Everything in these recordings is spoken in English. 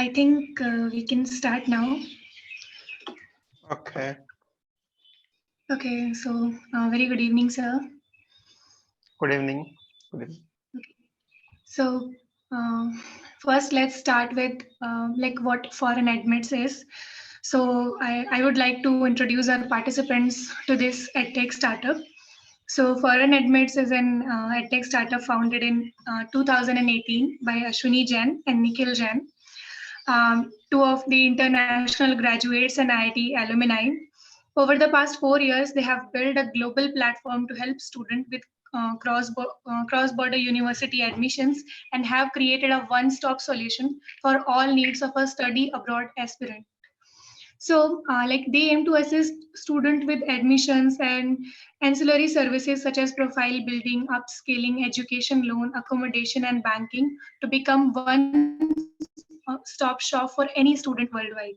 I think we can start now. Okay. Okay, so very good evening, sir. Good evening. Good evening. Okay. So first, let's start with like what foreign admits is. So I would like to introduce our participants to this EdTech startup. So Foreign Admits is an EdTech startup founded in 2018 by Ashwini Jain and Nikhil Jain, two of the international graduates and IIT alumni. Over the past 4 years, they have built a global platform to help students with cross-border university admissions and have created a one-stop solution for all needs of a study abroad aspirant. So, like they aim to assist students with admissions and ancillary services such as profile building, upskilling, education loan, accommodation, and banking to become one-stop shop for any student worldwide.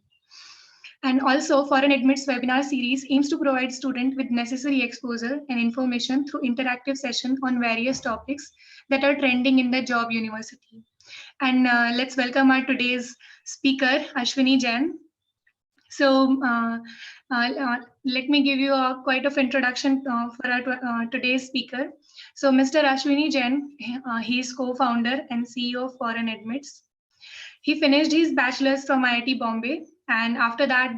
And also, Foreign Admits webinar series aims to provide students with necessary exposure and information through interactive sessions on various topics that are trending in the job university. And let's welcome our today's speaker, Ashwini Jain. So let me give you a quite of introduction for our today's speaker. So Mr. Ashwini Jain, he is co-founder and CEO of ForeignAdmits. He finished his bachelor's from IIT Bombay, and after that,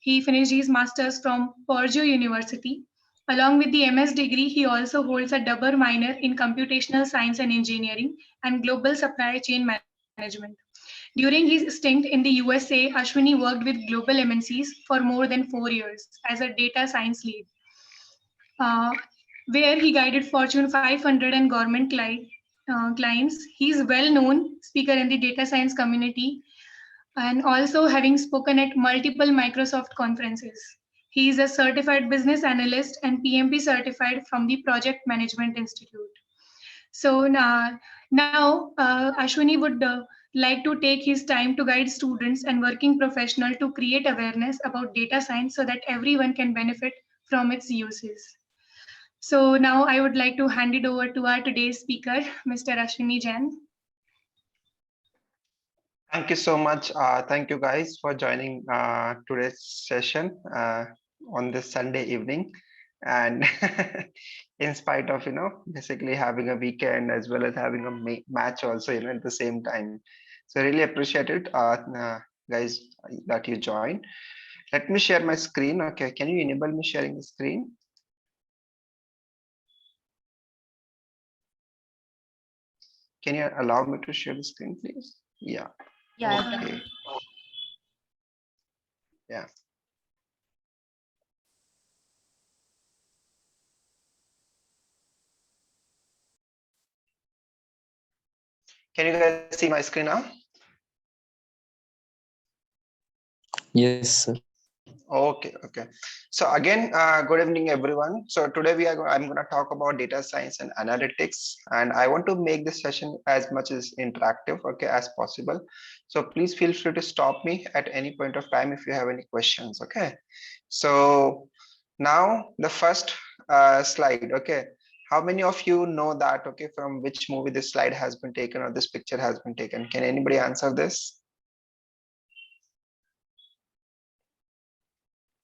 he finished his master's from Purdue University. Along with the MS degree, he also holds a double minor in computational science and engineering and global supply chain management. During his stint in the USA, Ashwini worked with global MNCs for more than 4 years as a data science lead, uh, where he guided Fortune 500 and government clients. He is well-known speaker in the data science community and also having spoken at multiple Microsoft conferences. He is a certified business analyst and PMP certified from the Project Management Institute. So now Ashwini would like to take his time to guide students and working professionals to create awareness about data science so that everyone can benefit from its uses. So now I would like to hand it over to our today's speaker, Mr. Ashwini Jain. Thank you so much. Thank you guys for joining today's session on this Sunday evening. And in spite of, basically having a weekend as well as having a match also, at the same time. So really appreciate it, guys, that you joined. Let me share my screen. Okay, can you enable me sharing the screen? Can you allow me to share the screen, please? Yeah. Yeah. Okay. Yeah. Can you guys see my screen now? Yes, sir. Okay. So again, good evening, everyone. So today I'm going to talk about data science and analytics, and I want to make this session as much as interactive, okay, as possible. So please feel free to stop me at any point of time if you have any questions. Okay. So now the first slide. Okay. How many of you know that? Okay, from which movie this slide has been taken or this picture has been taken? Can anybody answer this?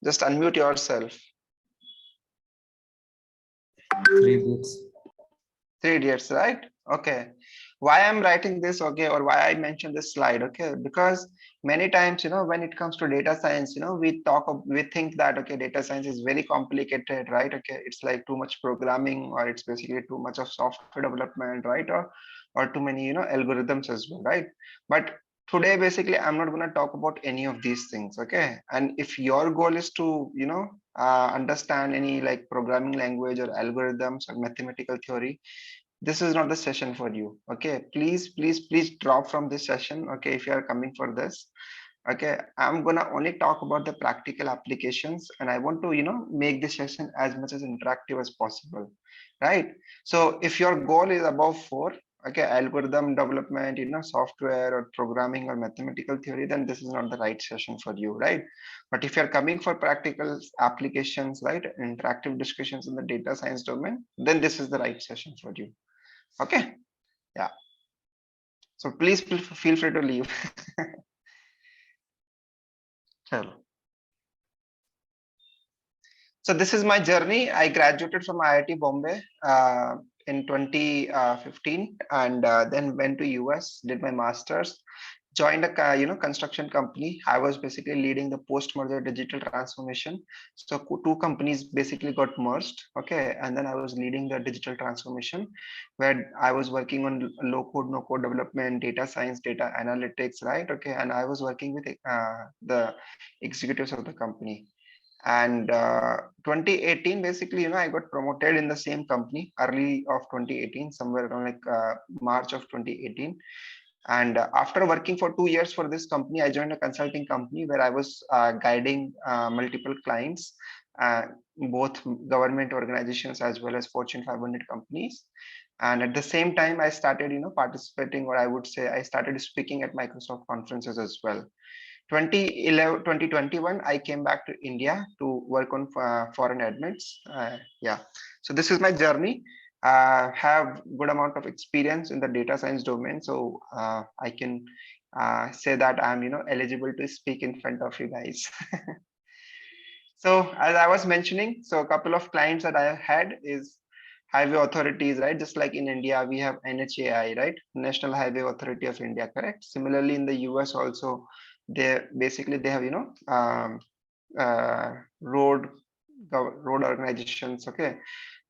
Just unmute yourself. 3 Idiots. 3 Idiots, right? Okay. Why I'm writing this, okay, or why I mentioned this slide, okay? Because many times, when it comes to data science, we think that, okay, data science is very complicated, right? Okay, it's like too much programming, or it's basically too much of software development, right? Or too many, algorithms as well, right? But today, basically, I'm not going to talk about any of these things, okay? And if your goal is to, understand any like programming language or algorithms or mathematical theory, this is not the session for you. Okay, please drop from this session. Okay, if you are coming for this, okay, I'm gonna only talk about the practical applications, and I want to make this session as much as interactive as possible, right? So if your goal is above 4, okay, algorithm development, software or programming or mathematical theory, then this is not the right session for you, right? But if you're coming for practical applications, right, interactive discussions in the data science domain, then this is the right session for you. Okay. Yeah. So please feel free to leave. Chalo. So this is my journey. I graduated from IIT Bombay in 2015, and then went to US, did my masters, joined a construction company. I was basically leading the post-merger digital transformation. So two companies basically got merged, okay, and then I was leading the digital transformation, where I was working on low code, no code development, data science, data analytics, right, okay, and I was working with the executives of the company. And 2018, basically, I got promoted in the same company early of 2018, somewhere around like March of 2018. And after working for 2 years for this company, I joined a consulting company where I was guiding multiple clients, both government organizations as well as Fortune 500 companies. And at the same time, I started, participating, or I would say I started speaking at Microsoft conferences as well. 2021, I came back to India to work on foreign admits. Yeah, so this is my journey. Have good amount of experience in the data science domain, so I can say that I'm eligible to speak in front of you guys. So as I was mentioning, so a couple of clients that I had is highway authorities, right? Just like in India, we have NHAI, right? National Highway Authority of India, correct? Similarly, in the US also, they have road organizations, okay,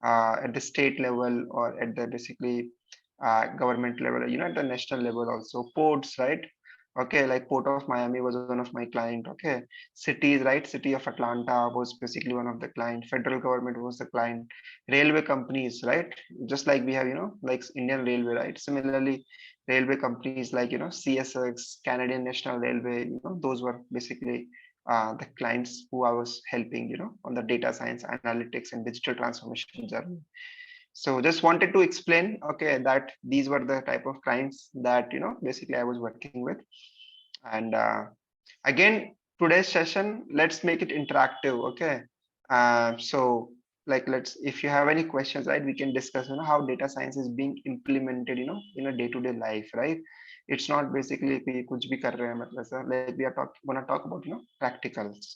at the state level or at the basically government level, at the national level also. Ports, right? Okay, like Port of Miami was one of my client. Okay, cities, right? City of Atlanta was basically one of the client. Federal government was the client. Railway companies, right? Just like we have, like Indian Railway, right? Similarly, railway companies like CSX, Canadian National Railway, those were basically the clients who I was helping, on the data science, analytics, and digital transformation journey. So just wanted to explain, okay, that these were the type of clients that basically I was working with. And again, today's session, let's make it interactive, okay? So like if you have any questions, right, we can discuss how data science is being implemented in a day-to-day life, right? It's not basically kuch bhi kar rahe hain, matlab, sir, like we are going to talk about practicals.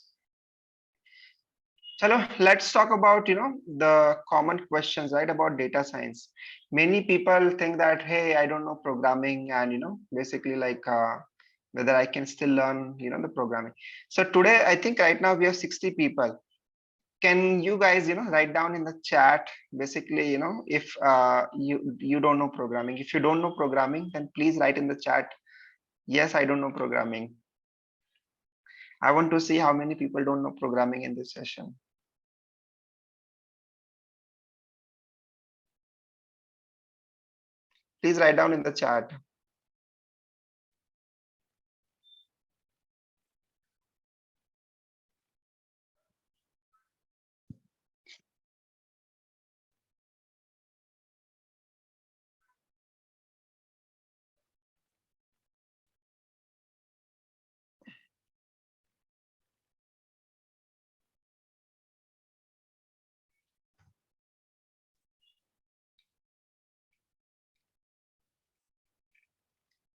Chalo, let's talk about the common questions, right, about data science. Many people think that, hey, I don't know programming, and basically like whether I can still learn the programming. So today, I think right now we have 60 people. Can you guys write down in the chat basically if you don't know programming? If you don't know programming, then please write in the chat, yes, I don't know programming. I want to see how many people don't know programming in this session. Please write down in the chat.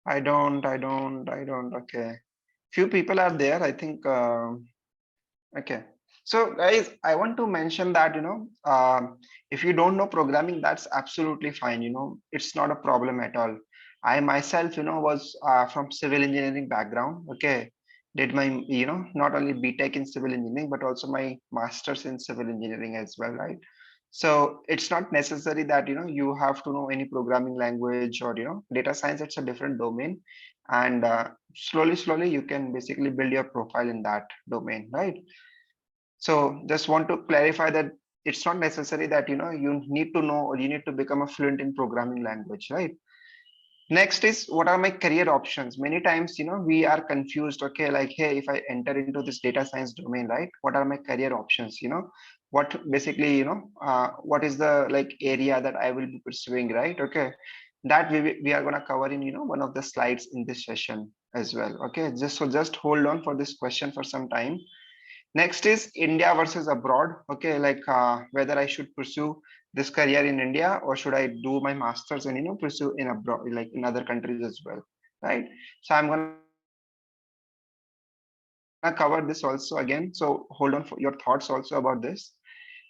I don't. Okay. Few people are there, I think. Okay. So guys, I want to mention that, if you don't know programming, that's absolutely fine. It's not a problem at all. I myself, was from civil engineering background. Okay. Did my, not only BTech in civil engineering, but also my master's in civil engineering as well, right? So it's not necessary that you have to know any programming language or data science. It's a different domain, and slowly you can basically build your profile in that domain, right? So just want to clarify that it's not necessary that you need to know or you need to become a fluent in programming language, right? Next is, what are my career options? Many times we are confused, okay, like, hey, if I enter into this data science domain, right, what are my career options? What basically what is the like area that I will be pursuing, right? Okay, that we are going to cover in one of the slides in this session as well. Okay, just hold on for this question for some time. Next is India versus abroad. Okay, like whether I should pursue this career in India, or should I do my masters and pursue in abroad, like in other countries as well, right? So I'm gonna cover this also again. So hold on for your thoughts also about this.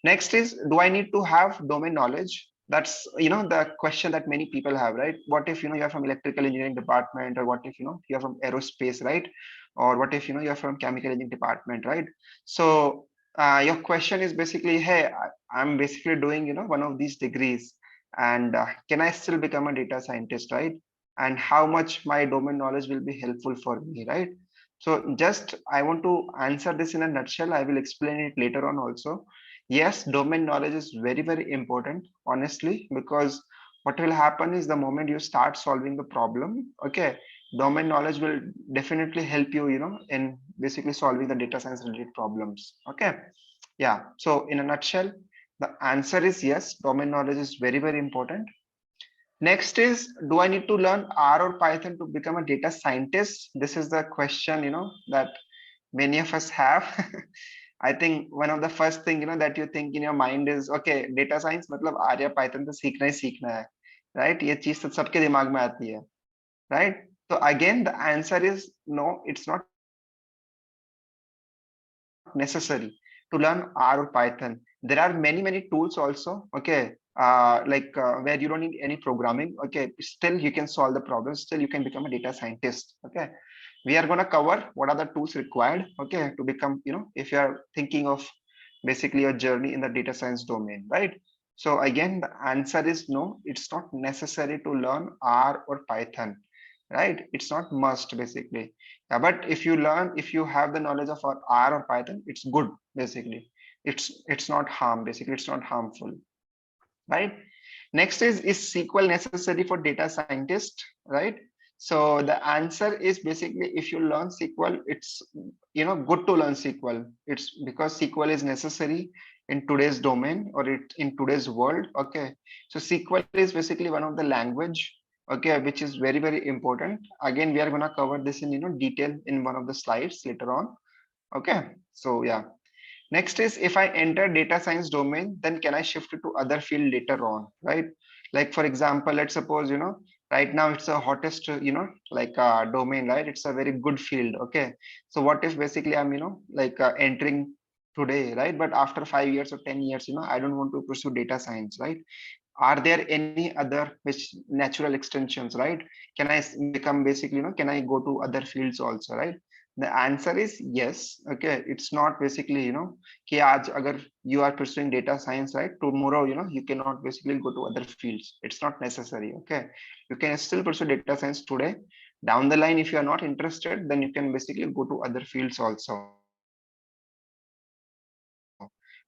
Next is, do I need to have domain knowledge? That's the question that many people have, right? What if you're from electrical engineering department, or what if you're from aerospace, right? Or what if you're from chemical engineering department, right? So your question is basically, hey, I'm basically doing one of these degrees, and can I still become a data scientist, right? And how much my domain knowledge will be helpful for me, right? So just I want to answer this in a nutshell. I will explain it later on also. Yes, domain knowledge is very, very important, honestly, because what will happen is the moment you start solving the problem, okay, domain knowledge will definitely help you, in basically solving the data science related problems. Okay. Yeah. So in a nutshell, the answer is yes, domain knowledge is very, very important. Next is, do I need to learn R or Python to become a data scientist? This is the question, that many of us have. I think one of the first thing, that you think in your mind is, okay, data science मतलब R या Python तो सीखना ही सीखना है, right? ये चीज तो सबके दिमाग में आती है, right? So again, the answer is no, it's not necessary to learn R or Python. There are many, many tools also, okay, where you don't need any programming, okay, still you can solve the problem, still you can become a data scientist, okay. We are going to cover what are the tools required, okay, to become, if you are thinking of basically your journey in the data science domain, right? So again, the answer is no, it's not necessary to learn R or Python, right? It's not must basically. Yeah, but if you have the knowledge of R or Python, it's good basically. It's not harm, basically it's not harmful, right? Next is SQL necessary for data scientist, right? So the answer is basically, if you learn SQL, it's good to learn SQL. It's because SQL is necessary in today's domain, or in today's world. Okay, so SQL is basically one of the language, okay, which is very, very important. Again, we are gonna cover this in detail in one of the slides later on. Okay, so yeah. Next is, if I enter data science domain, then can I shift it to other field later on, right? Like for example, let's suppose, right now it's the hottest, like domain, right? It's a very good field. Okay. So what if basically I'm, like entering today, right? But after 5 years or 10 years, I don't want to pursue data science, right? Are there any other which natural extensions, right? Can I become basically, can I go to other fields also, right? The answer is yes. Okay, it's not basically, कि आज अगर you are pursuing data science, right, tomorrow, you cannot basically go to other fields. It's not necessary. Okay, you can still pursue data science today. Down the line, if you are not interested, then you can basically go to other fields also,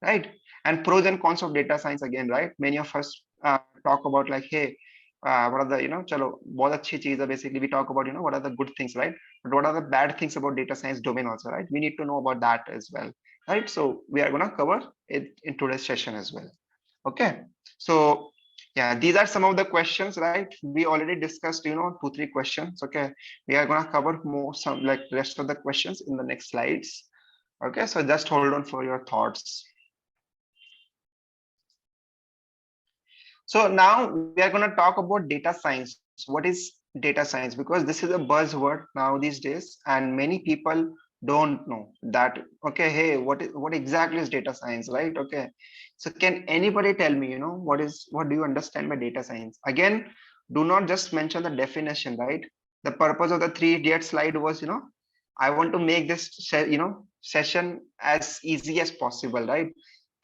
right? And pros and cons of data science again, right? Many of us talk about like, hey, what are the, chalo bahut achhi cheez hai, basically we talk about, what are the good things, right? But what are the bad things about data science domain also, right? We need to know about that as well, right? So we are going to cover it in today's session as well. Okay, so yeah, these are some of the questions, right? We already discussed, 2-3 questions. Okay, we are going to cover more, some like rest of the questions in the next slides. Okay, so just hold on for your thoughts. So now we are going to talk about data science. What is data science? Because this is a buzzword now these days, and many people don't know that. Okay, hey, what exactly is data science, right? Okay, so can anybody tell me, what do you understand by data science? Again, do not just mention the definition, right? The purpose of the 3 idiot slide was, I want to make this session as easy as possible, right?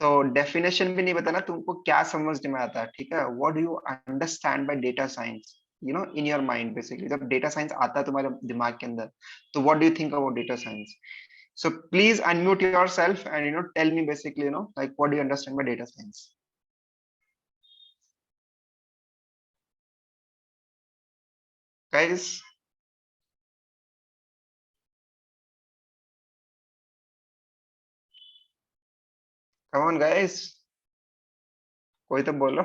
तो definition भी नहीं बताना तुमको क्या समझ में आता है, ठीक है? What do you understand by data science, in your mind basically, जब डेटा साइंस आता है तुम्हारे दिमाग के अंदर, तो what do you think about data science? So please unmute yourself and tell me basically, like what do you understand by data science? Guys, come on guys, कोई तो बोलो.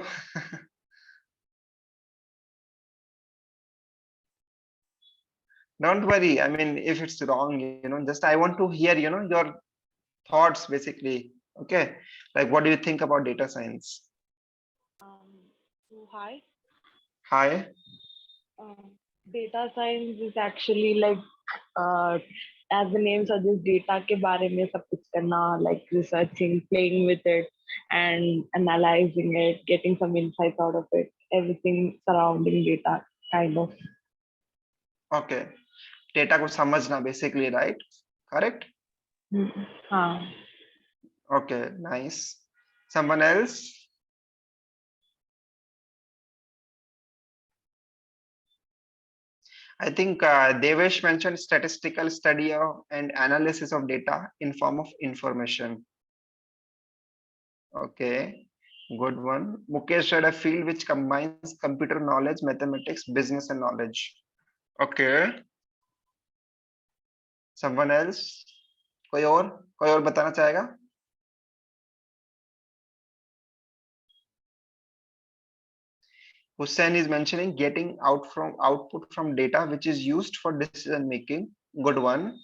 Don't worry, I mean, if it's wrong, just I want to hear, your thoughts basically. Okay, like what do you think about data science? So hi, Hi. data science is actually like uh, as the name suggests, data के बारे में सब कुछ करना, like researching, playing with it, and analyzing it, getting some insights out of it, everything surrounding data, kind of. Okay. Data को समझना basically, right? Correct? हाँ. Okay, nice. Someone else? I think Devesh mentioned statistical study of and analysis of data in form of information. Okay, good one. Mukesh said a field which combines computer knowledge, mathematics, business and knowledge. Okay. Someone else? कोई और बताना चाहेगा? Hussein is mentioning getting output from data which is used for decision making. Good one.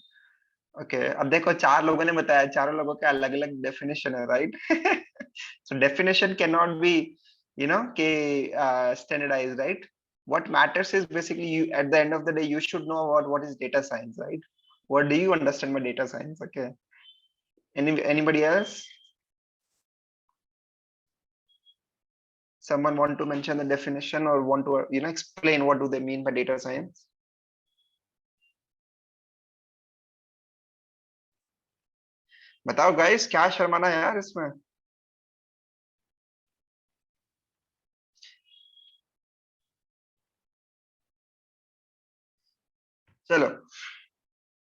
Okay. अब देखो चार लोगों ने बताया, चारों लोगों के अलग अलग definition है, right? So definition cannot be, standardized, right? What matters is basically you at the end of the day you should know about what is data science, right? What do you understand by data science? Okay. Anybody else? Someone want to mention the definition or want to explain what do they mean by data science? बताओ guys, क्या शर्माना है यार इसमें? चलो.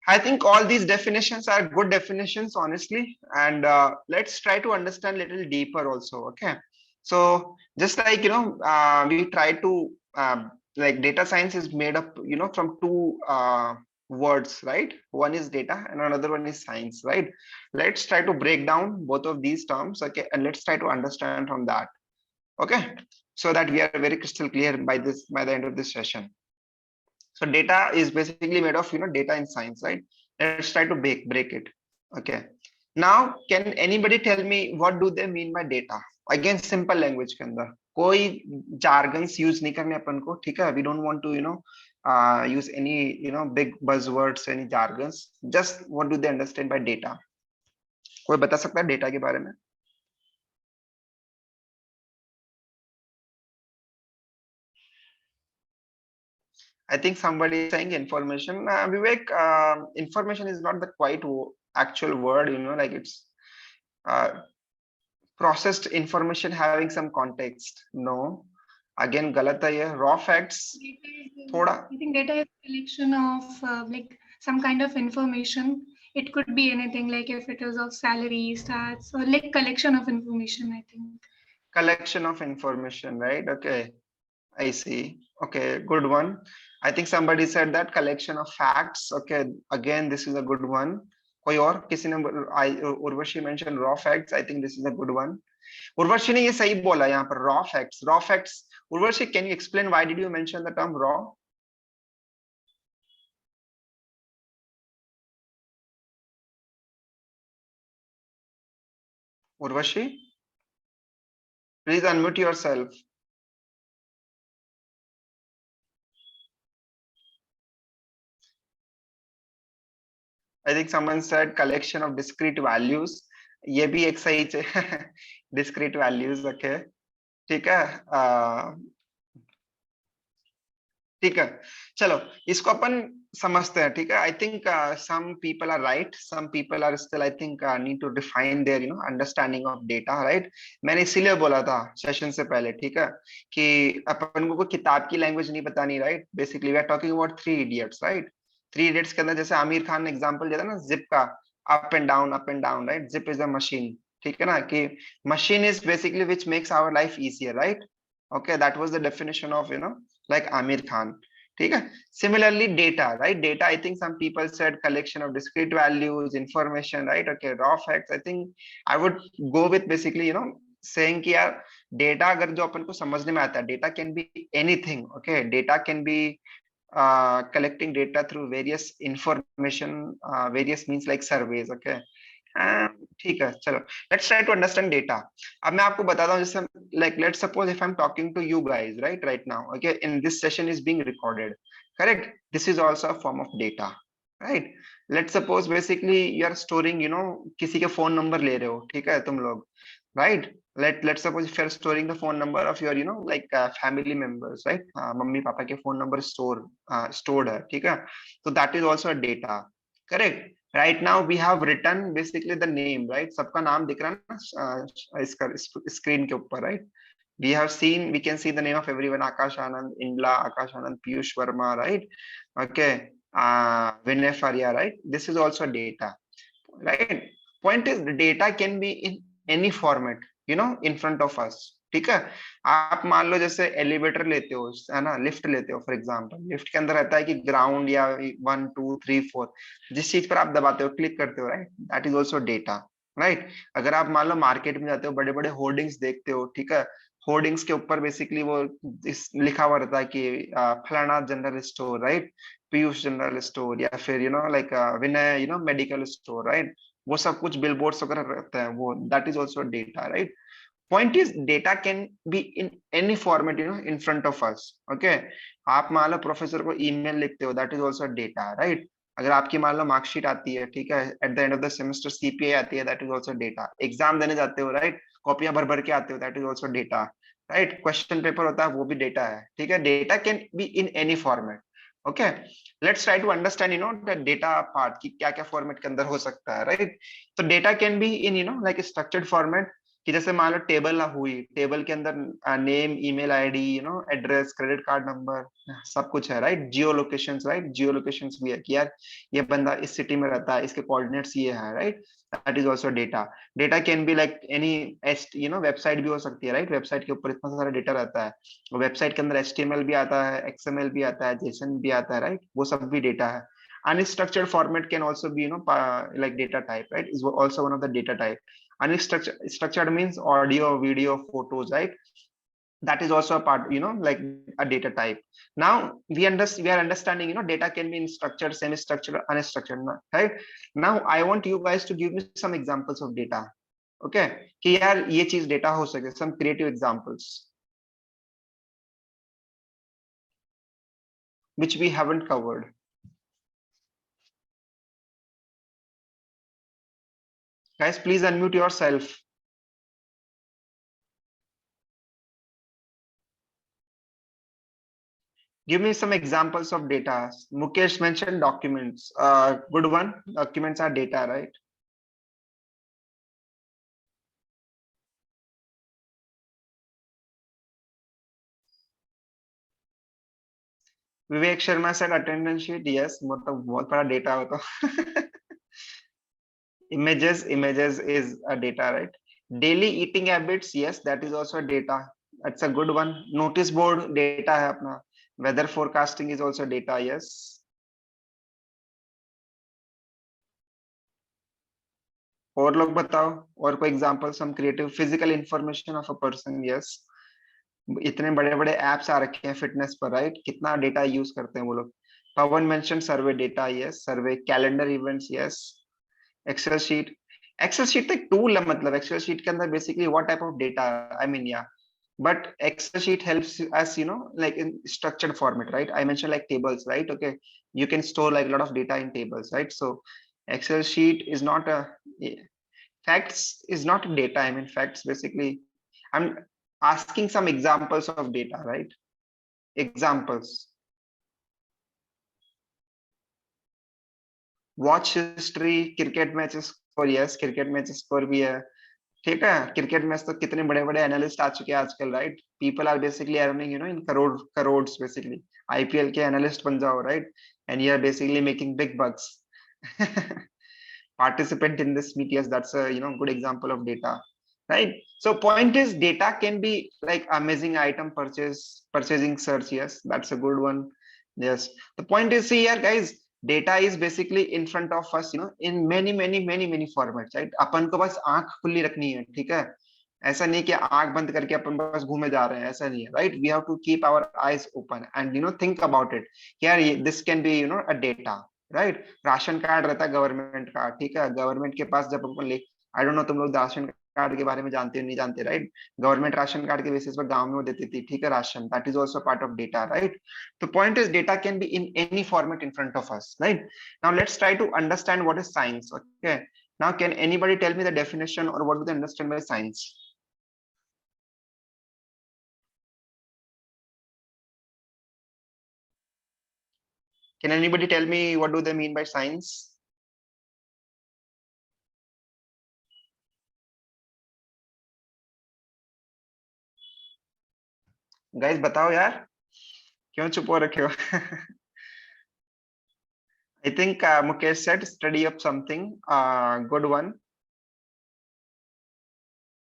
I think all these definitions are good definitions, honestly, and let's try to understand a little deeper also. Okay, so just like we try to like data science is made up from two words, right? One is data and another one is science, right? Let's try to break down both of these terms, okay, and let's try to understand from that, okay, so that we are very crystal clear by the end of this session. So data is basically made of data in science, right? Let's try to break it. Okay. Now, can anybody tell me what do they mean by data? Again, simple language के अंदर कोई jargons use नहीं करने अपन को, ठीक है? We don't want to use any big buzzwords, any jargons. Just what do they understand by data? कोई बता सकता है data के बारे में? I think somebody is saying information. Vivek, information is not the quite actual word, like it's processed information having some context. No, again, galat hai ye. Raw facts. I think data is a collection of like some kind of information. It could be anything, like if it is of salary, stats, or like collection of information, I think. Collection of information, right? Okay. I see. Okay, good one. I think somebody said that collection of facts. Okay, again, this is a good one. कोई और किसी ने Urvashi mentioned raw facts. I think this is a good one. Urvashi ने ये सही बोला यहाँ पर raw facts. Raw facts. Urvashi, can you explain why did you mention the term raw? Urvashi, please unmute yourself. I think someone said collection of discrete values. ये भी एक सही discrete values, okay. ठीक है ठीक है चलो इसको अपन समझते हैं ठीक है I think some people are right, some people are still I think need to define their understanding of data, right? मैंने इसीलिए बोला था सेशन से पहले ठीक है कि अपन को किताब की लैंग्वेज नहीं बतानी, right? Basically we are talking about 3 idiots, right? 3 idiots के अंदर जैसे आमिर खान ने एग्जांपल दिया था ना जिप का, up and down, right? Zip is a machine, ठीक है ना, कि machine is basically which makes our life easier, right? Okay, that was the definition of like Amir Khan. Similarly, data, right? Data, I think some people said collection of discrete values, information, right? Okay, raw facts. I think I would go with basically saying कि यार data अगर जो अपन को समझने में आता है, data can be anything. Okay, data can be collecting data through various information, various means like surveys. Okay, ठीक है, चलो let's try to understand data. अब मैं आपको बताता हूँ, जैसे like let's suppose if I am talking to you guys right now, okay, in this session is being recorded, correct, this is also a form of data, right. Let's suppose basically you are storing, किसी के phone number ले रहे हो, ठीक है, तुम लोग, right. Let's suppose if you're storing the phone number of your like family members, right, mummy papa के फोन नंबर stored है, ठीक है, so that is also a data, correct। right now we have written basically the name, right, सबका नाम दिख रहा है ना इसका स्क्रीन के ऊपर, right। we can see the name of everyone, Akash Anand, Indla, Akash Anand, Piyush Verma, right, okay, Vinay Faria, right, this is also data, right। point is data can be in any format, in front of us, ठीक है। आप मान लो जैसे elevator लेते हो, है ना, lift लेते हो, फॉर एग्जांपल लिफ्ट के अंदर रहता है कि ग्राउंड या 1 2 3 4, जिस चीज पर आप दबाते हो, क्लिक करते हो, right, that is also data, right. अगर आप मान लो मार्केट में जाते हो, बड़े बड़े होर्डिंग्स देखते हो, ठीक है, होर्डिंग्स के ऊपर बेसिकली वो लिखा हुआ रहता है कि फलाना general store, right, Piyush general store, या फिर लाइक विनय मेडिकल स्टोर, राइट, वो सब कुछ बिलबोर्ड्स वगैरह रहता है, वो that is also data, right. Point is data can be in any format, in front of us, okay. आप मान लो प्रोफेसर को ईमेल लिखते हो, that is also data, right. अगर आपकी मान लो मार्कशीट आती है, ठीक है, eight the end of the semester CPA आती है, that is also data. Exam देने जाते हो, राइट, कॉपियां भर भर के आते हो, that is also data, right. Question paper होता है, वो भी डेटा है, ठीक है। Data can be in any format, okay. Let's try to understand the data part, कि क्या क्या फॉर्मेट के अंदर हो सकता है, राइट। तो data can be in like structured format, कि जैसे मान लो टेबल हुई, टेबल के अंदर name, email ID, address, credit card number, सब कुछ है, राइट। जियो लोकेशंस, राइट, जियो लोकेशंस भी है कि यार ये बंदा इस सिटी में रहता है, इसके कोऑर्डिनेट्स ये है, right, that is also data. Data can be like any website भी हो सकती है, राइट। वेबसाइट के ऊपर इतना सारा डेटा रहता है, वेबसाइट के अंदर एचटीएमएल भी आता है, एक्सएमएल भी आता है, जेसन भी आता है, राइट, वो सब भी डेटा है। Unstructured format can also be like data type, right, is also one of the data type. Unstructured means audio, video, photos, right, that is also a part, like a data type. Now we are understanding, data can be in structured, semi-structured, unstructured, right। now I want you guys to give me some examples of data, okay, कि यार ये चीज data हो सके, some creative examples which we haven't covered. Guys, please unmute yourself. Give me some examples of data. Mukesh mentioned documents. Good one. Documents are data, right? Vivek Sharma said attendance sheet. Yes, मतलब बहुत बड़ा data हो तो. Images is a data, right? Daily eating habits. Yes, that is also a data. That's a good one. Notice board data है अपना. Weather forecasting is also data. Yes. और लोग बताओ, और कोई example, some creative, physical information of a person, yes. इतने बड़े बड़े एप्स आ रखे हैं फिटनेस पर, राइट, कितना डेटा यूज करते हैं वो लोग। Pavan mention survey data, yes, survey, calendar events, yes. Excel sheet, Excel sheet तो एक टूल है, मतलब एक्सेल शीट के अंदर basically what type of data, I mean yeah, but Excel sheet helps us, like in structured format, right? I mentioned like tables, right? Okay, you can store like a lot of data in tables, right? So Excel sheet is not a, facts is not data. I mean, facts basically, I'm asking some examples of data, right? Examples. Watch history, cricket matches score, yes, cricket matches score भी है, ठीक है। Cricket match तो कितने बड़े बड़े analyst आ चुके हैं आजकल, right. People are basically earning, in crores basically. IPL के एनालिस्ट बन जाओ, right, and you are basically making big bugs. participant in this meet, yes, that's a good example of data, right? So point is data can be like amazing item purchasing search, yes, that's a good one, yes। The point is, see here guys, data is basically in front of us, in many formats, right। अपन को बस आंख खुली रखनी है, ठीक है, ऐसा नहीं कि आंख बंद करके अपन बस घूमे जा रहे हैं, ऐसा नहीं है, right. We have to keep our eyes open and think about it, यार this can be a data, right. Ration card रहता है गवर्नमेंट का, ठीक है, गवर्नमेंट के पास जब अपन ले, आई डोंट नो तुम लोग राशन कार्ड के बारे में जानते हो नहीं जानते, राइट। गवर्नमेंट राशन कार्ड के बेसिस पर गांव में वो देती थी, ठीक है, ration, that is also part of data, right. तो point is data can be in any format in front of us, right. Now let's try to understand what is science, okay. Now can anybody tell me the definition और what do they understand by science? Can anybody tell me what do they mean by science? Guys, बताओ यार, क्यों चुप हो रखे हो? I think Mukesh said study of something. Good one.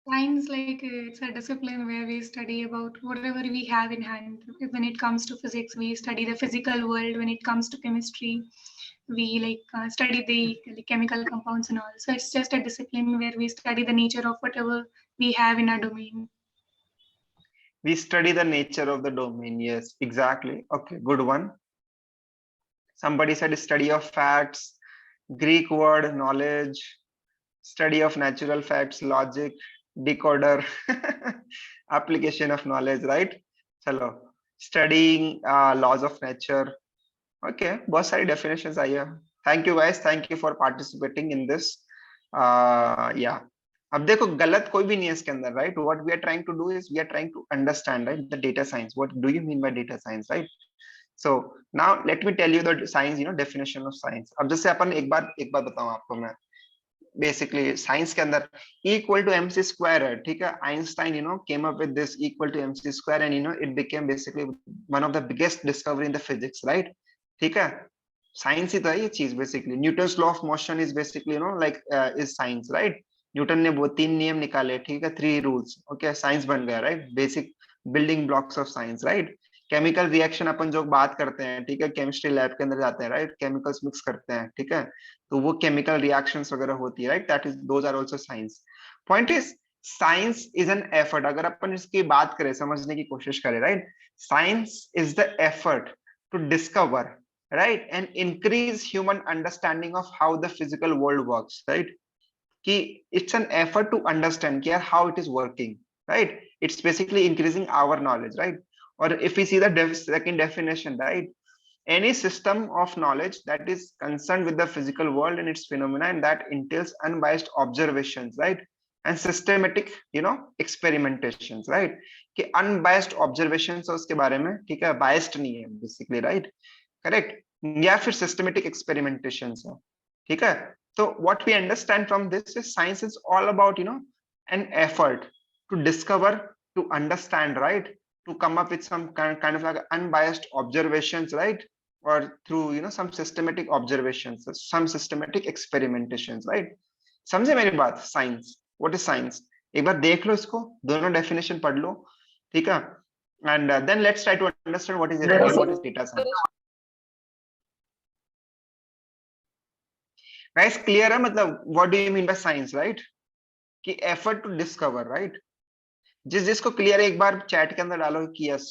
Science, like it's a discipline where we study about whatever we have in hand. When it comes to physics, we study the physical world. When it comes to chemistry, we study the chemical compounds and all. So it's just a discipline where we study the nature of whatever we have in our domain. We study the nature of the domain. Yes, exactly. Okay, good one. Somebody said study of facts. Greek word knowledge. Study of natural facts, logic, decoder, application of knowledge, right? Chalo. Studying laws of nature. Okay, बहुत सारी definitions आई है. Thank you guys, thank you for participating in this. Yeah. अब देखो गलत कोई भी नहीं है इसके अंदर, right? What we are trying to do is we are trying to understand, right, the data science. What do you mean by data science, right? So now let me tell you the science, definition of science. अब जैसे अपन एक बार बताऊं आपको मैं. Basically science के अंदर equal to MC square है, ठीक है। Einstein came up with this equal to MC square and it became basically one of the biggest discovery in the physics, right. ठीक है, साइंस ही तो है ये चीज basically. Newton's law of motion is basically like is science, right. Newton ने वो 3 नियम निकाले, ठीक है, 3 रूल्स, ओके, साइंस बन गया, right. Basic building blocks of science, right. Chemical reaction अपन जो बात करते हैं, ठीक है, केमिस्ट्री लैब के अंदर जाते हैं, राइट, केमिकल्स मिक्स करते हैं, ठीक है, तो वो केमिकल रिएक्शंस वगैरह होती है, right, that is those are also science. Point is science is an effort. अगर अपन इसकी बात करें, समझने की कोशिश करें, right, science is the effort to discover, right, and increase human understanding of how the physical world works, right. कि it's an effort to understand कि यार how it is working, right, it's basically increasing our knowledge, right. और if you see the second definition, right, any system of knowledge that is concerned with the physical world and its phenomena and that entails unbiased observations, right, and systematic experimentations, right, कि unbiased observations है उसके बारे में, ठीक है, biased नहीं है basically, right, correct, या फिर systematic experimentations है, ठीक है। तो what we understand from this is science is all about an effort to discover, to understand, right, to come up with some kind of like unbiased observations, right, or through some systematic observations, some systematic experimentations, right। समझे मेरी बात? Science, what is science? एक बार देख लो इसको, दोनों definition पढ़ लो, ठीक है, and then let's try to understand what is data science. Guys clear है? मतलब what do you mean by science, right, कि एफर्ट टू डिस्कवर, राइट। जिसको क्लियर है एक बार चैट के अंदर डालो कि यस।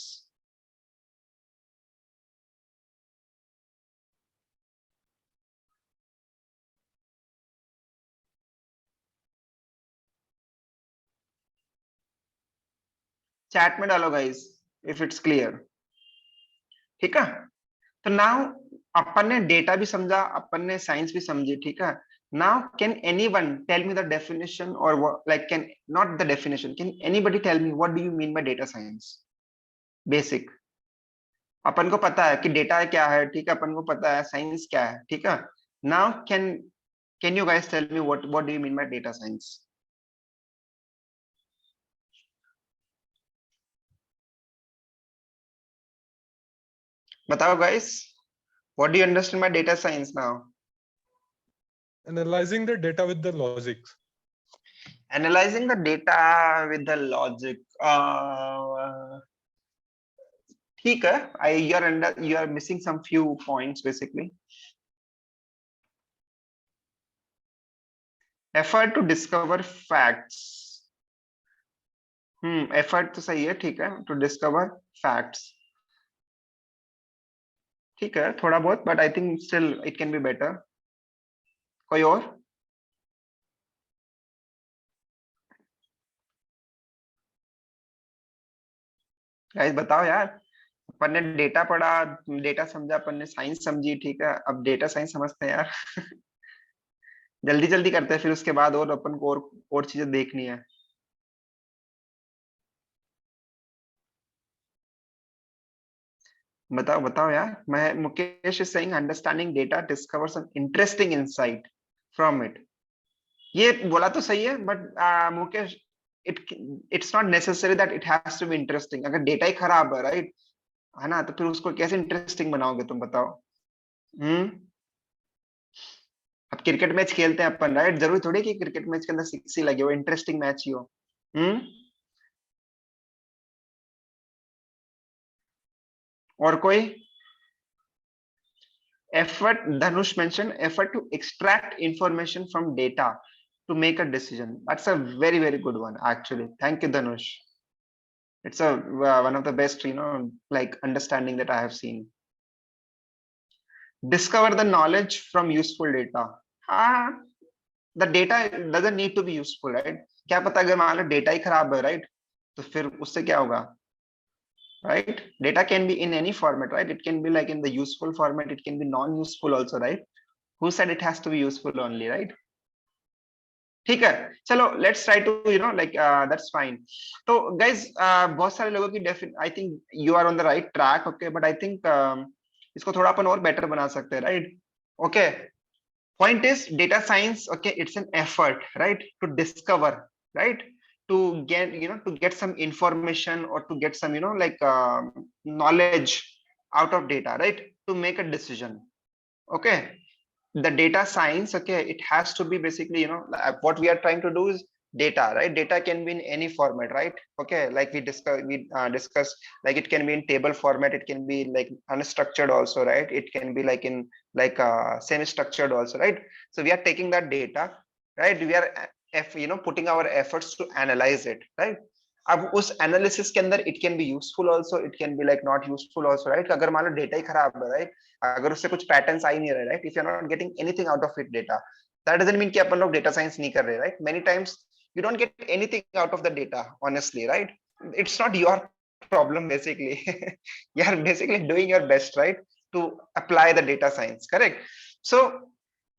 चैट में डालो गाइस इफ इट्स क्लियर, ठीक है। तो नाउ अपन ने डेटा भी समझा, अपन ने साइंस भी समझी, ठीक है। Now can anyone tell me the definition और like can not the definition, can anybody tell me what do you mean by data science? Basic अपन को पता है कि डेटा क्या है, ठीक है, अपन को पता है साइंस क्या है, ठीक है। Now can you guys tell me what do you mean by data science? बताओ guys, what do you understand by data science now? Analyzing the data with the logic. Analyzing the data with the logic. ठीक है, you are missing some few points basically. Effort to discover facts. effort तो सही है, ठीक है, to discover facts. ठीक है थोड़ा बहुत, but I think still it can be better. कोई और? गाइस बताओ यार, अपन ने डेटा पढ़ा, डेटा समझा, अपन ने साइंस समझी, ठीक है अब डेटा साइंस समझते हैं यार। जल्दी जल्दी करते हैं, फिर उसके बाद और अपन को और चीजें देखनी है। बताओ बताओ यार। मैं Mukesh is saying understanding data discover some interesting insight from it. ये बोला तो सही है, but Mukesh it it's not necessary that it has to be interesting. अगर डेटा ही खराब है, राइट, है ना, तो फिर उसको कैसे इंटरेस्टिंग बनाओगे तुम बताओ। हम्म। अब क्रिकेट मैच खेलते हैं अपन, राइट, जरूरी थोड़ी कि क्रिकेट मैच के अंदर सिक्स ही लगे हो, इंटरेस्टिंग मैच ही हो। हम्म। और कोई? effort, Dhanush mentioned effort to extract information from data to make a decision. That's a very very good one actually. Thank you Dhanush. It's a one of the best, like understanding that I have seen. Discover the knowledge from useful data. हाँ, the data doesn't need to be useful, right? क्या पता अगर मान लो data ही खराब है, right, तो फिर उससे क्या होगा, right? Data can be in any format, right? It can be like in the useful format, it can be non-useful also, right? Who said it has to be useful only, right? ठीक है, चलो let's try to like that's fine. तो guys बहुत सारे लोगों की I think you are on the right track, okay, but I think इसको थोड़ा अपन और बेटर बना सकते हैं, right? Okay, point is data science, okay, it's an effort, right, to discover, right, to get to get some information or to get some like knowledge out of data, right, to make a decision. Okay, the data science, okay, it has to be basically what we are trying to do is data, right? Data can be in any format, right? Okay, like we discussed, like it can be in table format, it can be like unstructured also, right? It can be like in like semi structured also, right? So we are taking that data, right? We are putting our efforts to analyze it, right? अब उस analysis के अंदर it can be useful also, it can be like not useful also, right? अगर मान लो data ही खराब है, right, अगर उससे कुछ पैटर्न्स आ ही नहीं रहे, right, if you are not getting anything out of it data, that doesn't mean कि अपन लोग डेटा साइंस नहीं कर रहे, right? Many times you don't get anything out of the data honestly, right? It's not your problem basically. You are basically doing your best, right, to apply the data science, correct? So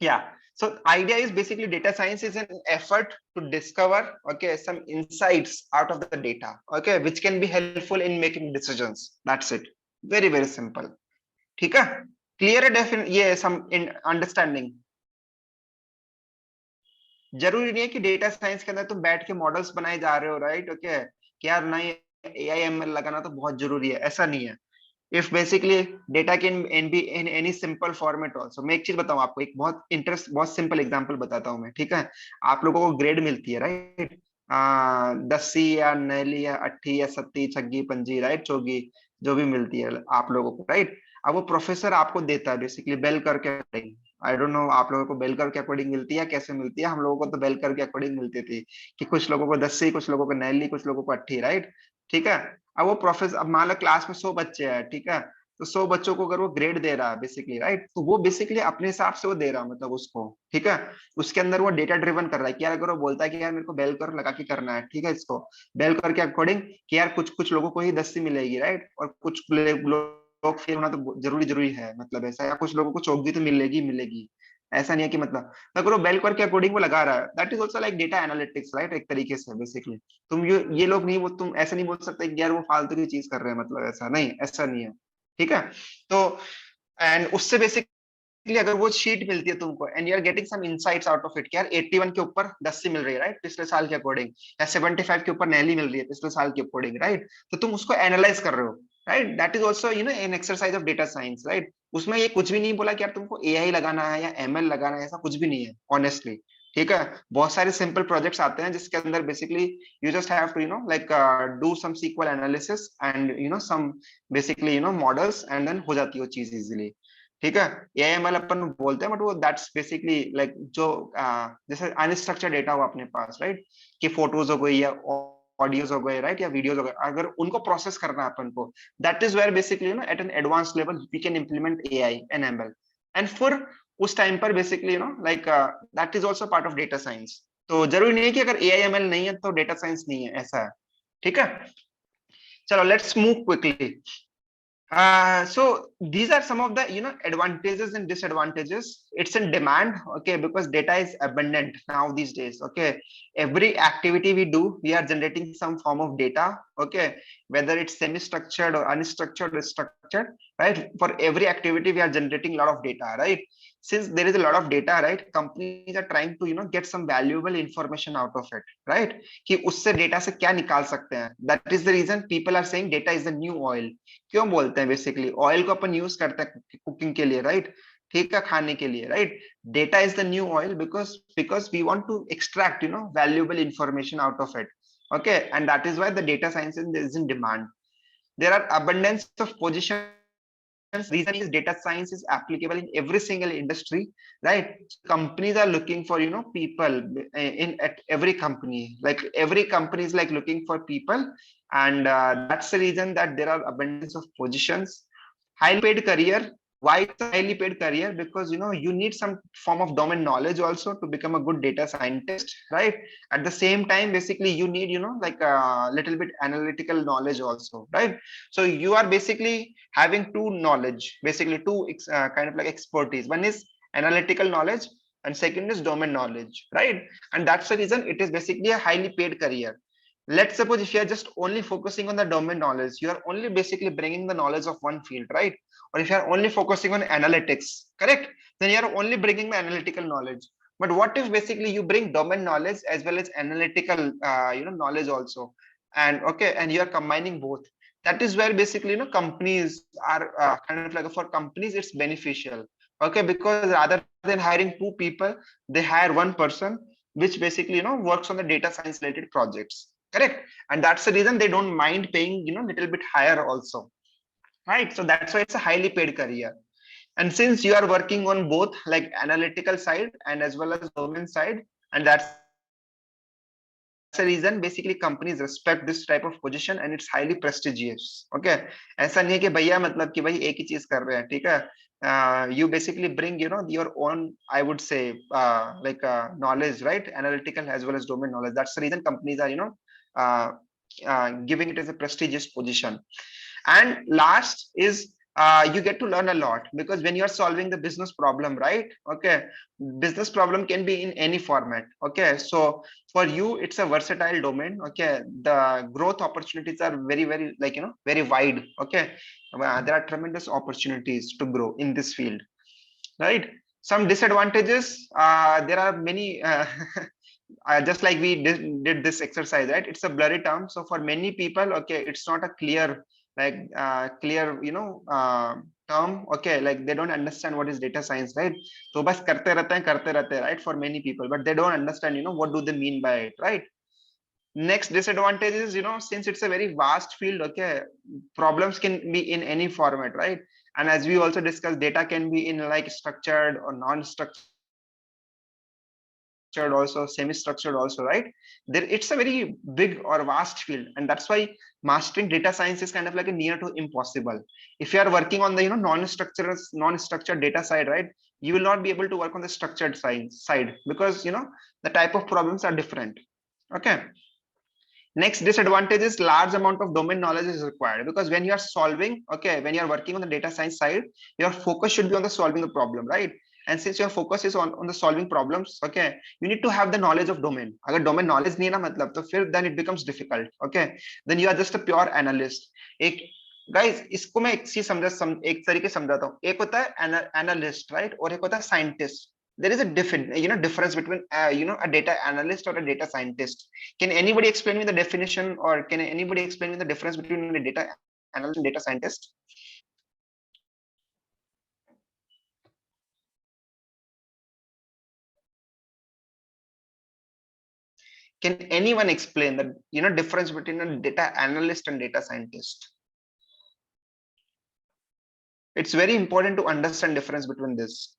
yeah, so idea is basically data science is an effort to discover, okay, some insights out of the data, okay, which can be helpful in making decisions. That's it. Very very simple. ठीक है? Clear definite ये some in understanding. जरूरी नहीं है कि data science के अंदर तुम बैठ के मॉडल्स बनाए जा रहे हो, राइट? ओके, कि यार नहीं एआई एमएल लगाना तो बहुत जरूरी है, ऐसा नहीं है। If basically data can be in any simple format also. मैं एक चीज बताऊं आपको, एक बहुत सिंपल एग्जांपल बताता हूं मैं, ठीक है? आप लोगों को ग्रेड मिलती है, राइट, दसी या नैली या अट्ठी या सत्ती छग्गी पंजी, राइट, चौगी, जो भी मिलती है आप लोगों को, राइट? अब वो प्रोफेसर आपको देता है बेसिकली बेल करके। आई डोंट नो आप लोगों को बेल कर के अकॉर्डिंग मिलती है कैसे मिलती है, हम लोगों को तो बेल कर के अकॉर्डिंग मिलती थी कि कुछ लोगों को दसी, कुछ लोगों को नैली, कुछ लोगों को अट्ठी, राइट? ठीक है, अब वो प्रोफेसर, अब मान लो क्लास में 100 बच्चे हैं, ठीक है, तो 100 बच्चों को अगर वो ग्रेड दे रहा है बेसिकली, राइट, तो वो बेसिकली अपने हिसाब से वो दे रहा है, मतलब उसको, ठीक है, उसके अंदर वो डेटा ड्रिवन कर रहा है कि यार अगर वो बोलता है कि यार मेरे को बेल कर लगा के करना है, ठीक है, इसको बेल कर के अकॉर्डिंग कि यार कुछ कुछ लोगों को ही 10 मिलेगी, राइट, और कुछ लोग फेल होना तो जरूरी है, मतलब ऐसा, या कुछ लोगों को चौकी तो मिलेगी मिलेगी, ऐसा नहीं है कि मतलब, तो अगर वो बेल कर के अकॉर्डिंग वो लगा रहा है, that is also like data analytics, right, एक तरीके से बेसिकली। तुम ये लोग नहीं, वो तुम ऐसा नहीं बोल सकते कि यार वो फालतू की चीज कर रहे हैं, मतलब ऐसा नहीं, ऐसा नहीं है, ठीक है? तो एंड उससे बेसिकली अगर वो शीट मिलती है तुमको and you are getting some insights out of it कि यार 81 के ऊपर 10 मिल रही है, राइट, पिछले साल के अकॉर्डिंग, या 75 के ऊपर नैली मिल रही है पिछले साल के अकॉर्डिंग, राइट, तो तुम उसको एनालाइज कर रहे हो, right? That is also an exercise of data science, right? उसमें ये कुछ भी नहीं बोला कि यार तुमको एआई लगाना है या एमएल लगाना है, ऐसा कुछ भी नहीं है ऑनेस्टली, ठीक है? बहुत सारे सिंपल प्रोजेक्ट्स आते हैं जिसके अंदर basically you just have to like do some SQL analysis and some basically models, and then हो जाती है वो चीज इजीली, ठीक है? एएमएल अपन बोलते हैं, बट वो दैट्स बेसिकली लाइक जो जैसे अनस्ट्रक्चर्ड डेटा हो अपने पास, राइट, कि फोटोज हो गई या ऑडियोज हो गए, राइट, या वीडियोज हो गए, अगर उनको प्रोसेस करना है अपन को, that is where basically at an advance level we can implement AI and ML. And फिर उस टाइम पर basically like that is also part of data science. तो जरूरी नहीं है कि अगर एआई एमएल नहीं है तो डेटा साइंस नहीं है, ऐसा है। ठीक है, चलो let's move quickly. So these are some of the advantages and disadvantages. It's in demand, okay, because data is abundant now these days. Okay, every activity we do, we are generating some form of data. Okay, whether it's semi-structured or unstructured or structured, right? For every activity we are generating a lot of data, right? Since there is a lot of data, right, companies are trying to get some valuable information out of it, right? कि उससे data से क्या निकाल सकते हैं? That is the reason people are saying data is the new oil. क्यों बोलते हैं? बेसिकली ऑयल को अपन यूज करते हैं कुकिंग के लिए, राइट, ठीक है, खाने के लिए, right. Data is the new oil because we want to extract valuable information out of it, okay, and that is why the data science is in demand. There are abundance of positions. Reason is data science is applicable in every single industry, right? Companies are looking for people in at every company, like every company is like looking for people, and that's the reason that there are abundance of positions. Highly paid career. Why it's a highly paid career? Because you need some form of domain knowledge also to become a good data scientist, right? At the same time, basically you need like a little bit analytical knowledge also, right? So you are basically having two knowledge, basically two kind of like expertise. One is analytical knowledge and second is domain knowledge, right? And that's the reason it is basically a highly paid career. Let's suppose if you are just only focusing on the domain knowledge, you are only basically bringing the knowledge of one field, right? Or if you are only focusing on analytics, correct, then you are only bringing the analytical knowledge. But what if basically you bring domain knowledge as well as analytical knowledge also, and okay, and you are combining both? That is where basically companies are kind of like, for companies it's beneficial, okay, because rather than hiring two people, they hire one person which basically works on the data science related projects, correct? And that's the reason they don't mind paying little bit higher also, right? So that's why it's a highly paid career. And since you are working on both like analytical side and as well as domain side, and that's the reason basically companies respect this type of position and it's highly prestigious, okay? ऐसा नहीं है कि भैया मतलब कि भाई एक ही चीज कर रहे हैं, ठीक है? You basically bring your own, I would say, like knowledge, right? Analytical as well as domain knowledge. That's the reason companies are uh, giving it as a prestigious position. And last is you get to learn a lot, because when you are solving the business problem, right, okay, business problem can be in any format, okay? So for you it's a versatile domain, okay? The growth opportunities are very like very wide, okay? There are tremendous opportunities to grow in this field, right? Some disadvantages, there are many just like we did this exercise, right? It's a blurry term, so for many people, okay, it's not a clear like clear term, okay, like they don't understand what is data science, right? So bas karte rehte, right, for many people, but they don't understand what do they mean by it, right? Next disadvantage is since it's a very vast field, okay, problems can be in any format, right? And as we also discussed, data can be in like structured or non-structured also, semi-structured also, right? It's a very big or vast field, and that's why mastering data science is kind of like a near to impossible. If you are working on the non-structured data side, right, you will not be able to work on the structured side because the type of problems are different, okay? Next disadvantage is large amount of domain knowledge is required, because when you are solving, okay, when you are working on the data science side, your focus should be on the solving the problem, right? And since your focus is on the solving problems, okay, you need to have the knowledge of domain. Agar domain knowledge nahi na matlab, to fir then it becomes difficult, okay? Then you are just a pure analyst. एक guys, इसको मैं एक चीज एक तरीके समझाता हूँ. एक होता है analyst, right? और एक होता है scientist. There is a difference between a data analyst or a data scientist. Can anybody explain me the definition, or can anybody explain me the difference between a data analyst and data scientist? Can anyone explain the difference between a data analyst and data scientist? It's very important to understand difference between this.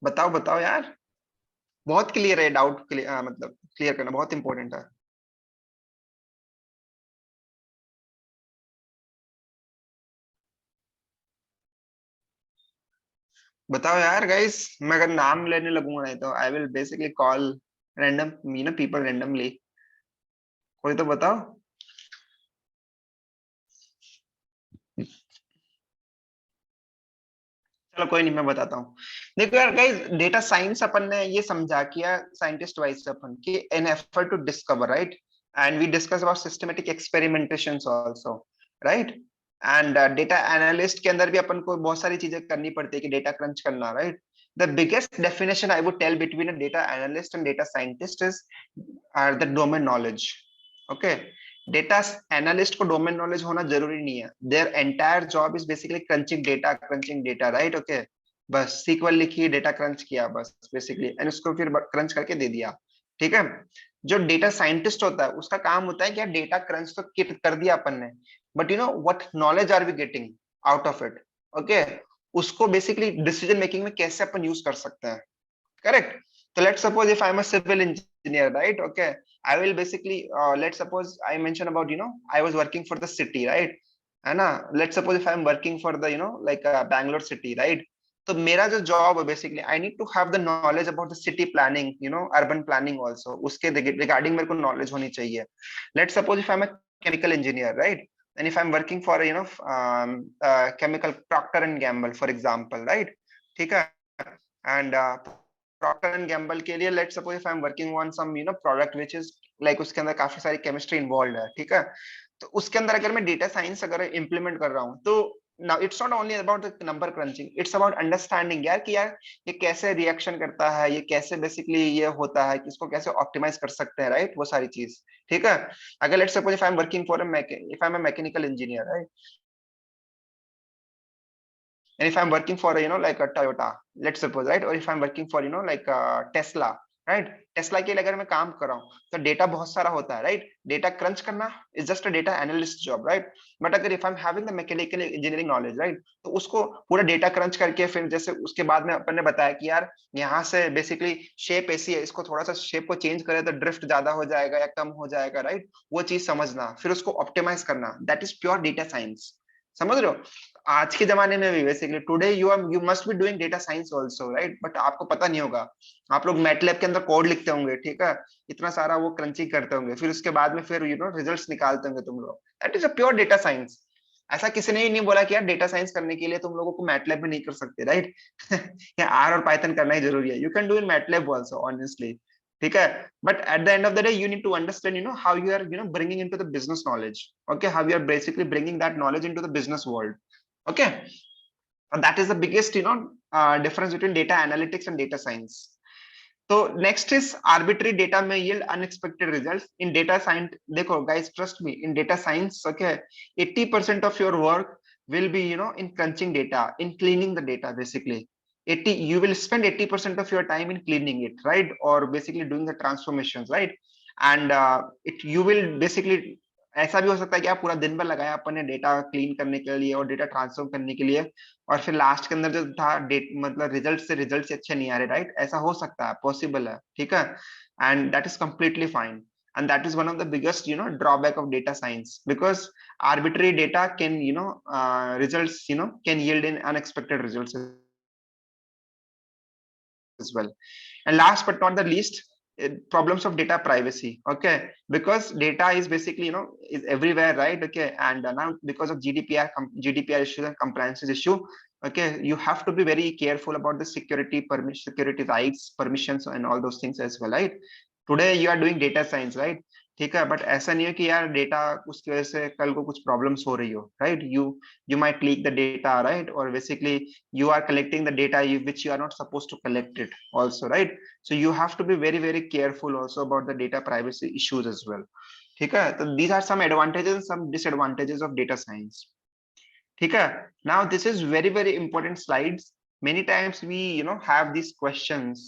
बताओ बताओ यार, बहुत clear है, doubt clear मतलब clear करना बहुत important है। बताओ यार गाइस, मैं अगर नाम लेने लगूंगा नहीं तो I will basically call random people randomly. कोई तो बताओ। चलो कोई नहीं, मैं बताता हूँ। देखो यार गाइस, डेटा साइंस अपन ने ये समझा किया साइंटिस्ट वाइज अपन कि an effort to discover, right, and we discuss about systematic experimentations also, right. And data analyst के अंदर भी अपन को बहुत सारी चीजें करनी पड़ती है कि डेटा क्रंच करना, right. The biggest definition I would tell between a data analyst and data scientist is are the domain knowledge. Okay, data analyst को डोमेन नॉलेज होना जरूरी नहीं है। Their entire job is basically crunching data, right. Okay, बस SQL लिखी, data crunch किया, बस basically, and उसको फिर क्रंच करके दे दिया, ठीक है। जो डेटा साइंटिस्ट होता है उसका काम होता है कि डेटा क्रंच तो कर दिया अपन ने, but you know what knowledge are we getting out of it. Okay, उसको बेसिकली डिसीजन मेकिंग में कैसे अपन यूज कर सकते हैं, correct. So let's suppose if I'm a civil engineer, right? Okay, I will basically let's suppose I mentioned about, you know, I was working for the city, right? है ना, let's suppose if I'm working for the, you know, like Bangalore city, right? तो मेरा जो job है basically, I need to have the knowledge about the city planning, you know, urban planning also, उसके regarding मेरे को knowledge होनी चाहिए। Let's suppose if I am a chemical engineer, right, and if I'm working for, you know, chemical Procter and Gamble for example, right? ठीक है, and Procter and Gamble के लिए let's suppose if I'm working on some, you know, product which is like उसके अंदर काफी सारी chemistry involve है, ठीक है। तो उसके अंदर अगर मैं डेटा साइंस अगर इम्प्लीमेंट कर रहा हूँ तो now it's not only about the number crunching, it's about understanding यार कि यार ये कैसे रिएक्शन करता है, ये कैसे बेसिकली ये होता है, कि इसको कैसे ऑप्टिमाइज कर सकते हैं, राइट, वो सारी चीज, ठीक है। अगर let's suppose if I am working for if I M a mechanical engineer, right, and if I'm working for, you know, like a Toyota, let's suppose, right, or if I'm working for, you know, like Tesla, right, Tesla के लिए अगर मैं काम कर रहा हूँ तो data बहुत सारा होता है, राइट। डेटा क्रंच करना is just a data analyst job, right. But अगर if I am having the mechanical engineering knowledge, right, तो उसको पूरा डेटा क्रंच करके फिर जैसे उसके बाद में अपन ने बताया कि यार यहाँ से बेसिकली शेप ऐसी है, इसको थोड़ा सा शेप को चेंज करे तो ड्रिफ्ट ज्यादा हो जाएगा या कम हो जाएगा, राइट, वो चीज समझना, फिर उसको ऑप्टिमाइज करना, that is pure data science. समझ रहे हो, आज के जमाने में भी basically today you must be doing data science also, right, but आपको पता नहीं होगा। आप लोग मैटलैब के अंदर कोड लिखते होंगे, ठीक है, इतना सारा वो क्रंचिंग करते होंगे, फिर उसके बाद में फिर यू नो रिजल्ट्स निकालते होंगे तुम लोग, that is a pure data science. ऐसा किसी ने ही नहीं बोला कि यार डेटा साइंस करने के लिए तुम लोगों को मैटलैब में नहीं कर सकते, राइट। या आर और पाइथन करना ही जरूरी है, you can do in MATLAB also honestly, ठीक है। But at the end of the day you need to understand, you know, how you are, you know, bringing into the business knowledge, okay, how you are basically bringing that knowledge into the business world, okay. And that is the biggest, you know, difference between data analytics and data science. So next is arbitrary data may yield unexpected results in data science. देखो guys, trust me, in data science, okay, 80% of your work will be, you know, in crunching data, in cleaning the data basically. 80, you will spend 80% of your time in cleaning it, right, or basically doing the transformations, right, and it you will basically, ऐसा भी हो सकता है कि आप पूरा दिन भर लगाया अपन ने डेटा क्लीन करने के लिए और डेटा ट्रांसफॉर्म करने के लिए, और फिर लास्ट के अंदर जो था डेट मतलब रिजल्ट से अच्छे नहीं आ रहे, राइट, ऐसा हो सकता है, पॉसिबल है, ठीक है, and that is completely fine, and that is one of the biggest, you know, drawback of data science, because arbitrary data can, you know, results, you know, can yield in unexpected results as well. And last but not the least, problems of data privacy, okay, because data is basically, you know, is everywhere, right, okay, and now because of GDPR issues and compliances issue, okay, you have to be very careful about the security rights, permissions and all those things as well, right. Today you are doing data science, right, ठीक है, but ऐसा नहीं है कि यार data उसकी वजह से कल को कुछ प्रॉब्लम्स हो रही हो, right, you might leak the data, right, or basically you are collecting the data which you are not supposed to collect it also, right. So you have to be very very careful also about the data privacy issues as well, ठीक है। तो these are some advantages and some disadvantages of data science, ठीक है। Now this is very very important slides. Many times we, you know, have these questions,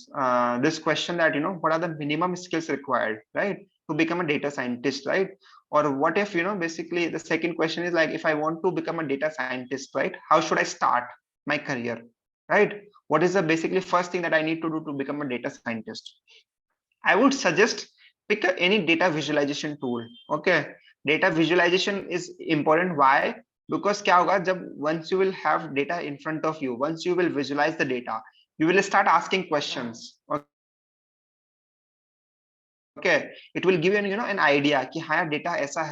this question that, you know, what are the minimum skills required, right, to become a data scientist, right, or what if, you know, basically the second question is like, if I want to become a data scientist, right, how should I start my career, right, what is the basically first thing that I need to do to become a data scientist? I would suggest pick any data visualization tool. Okay, data visualization is important. Why? Because क्या होगा जब once you will have data in front of you, once you will visualize the data, you will start asking questions. Okay, it will give you an idea कि हाँ data ऐसा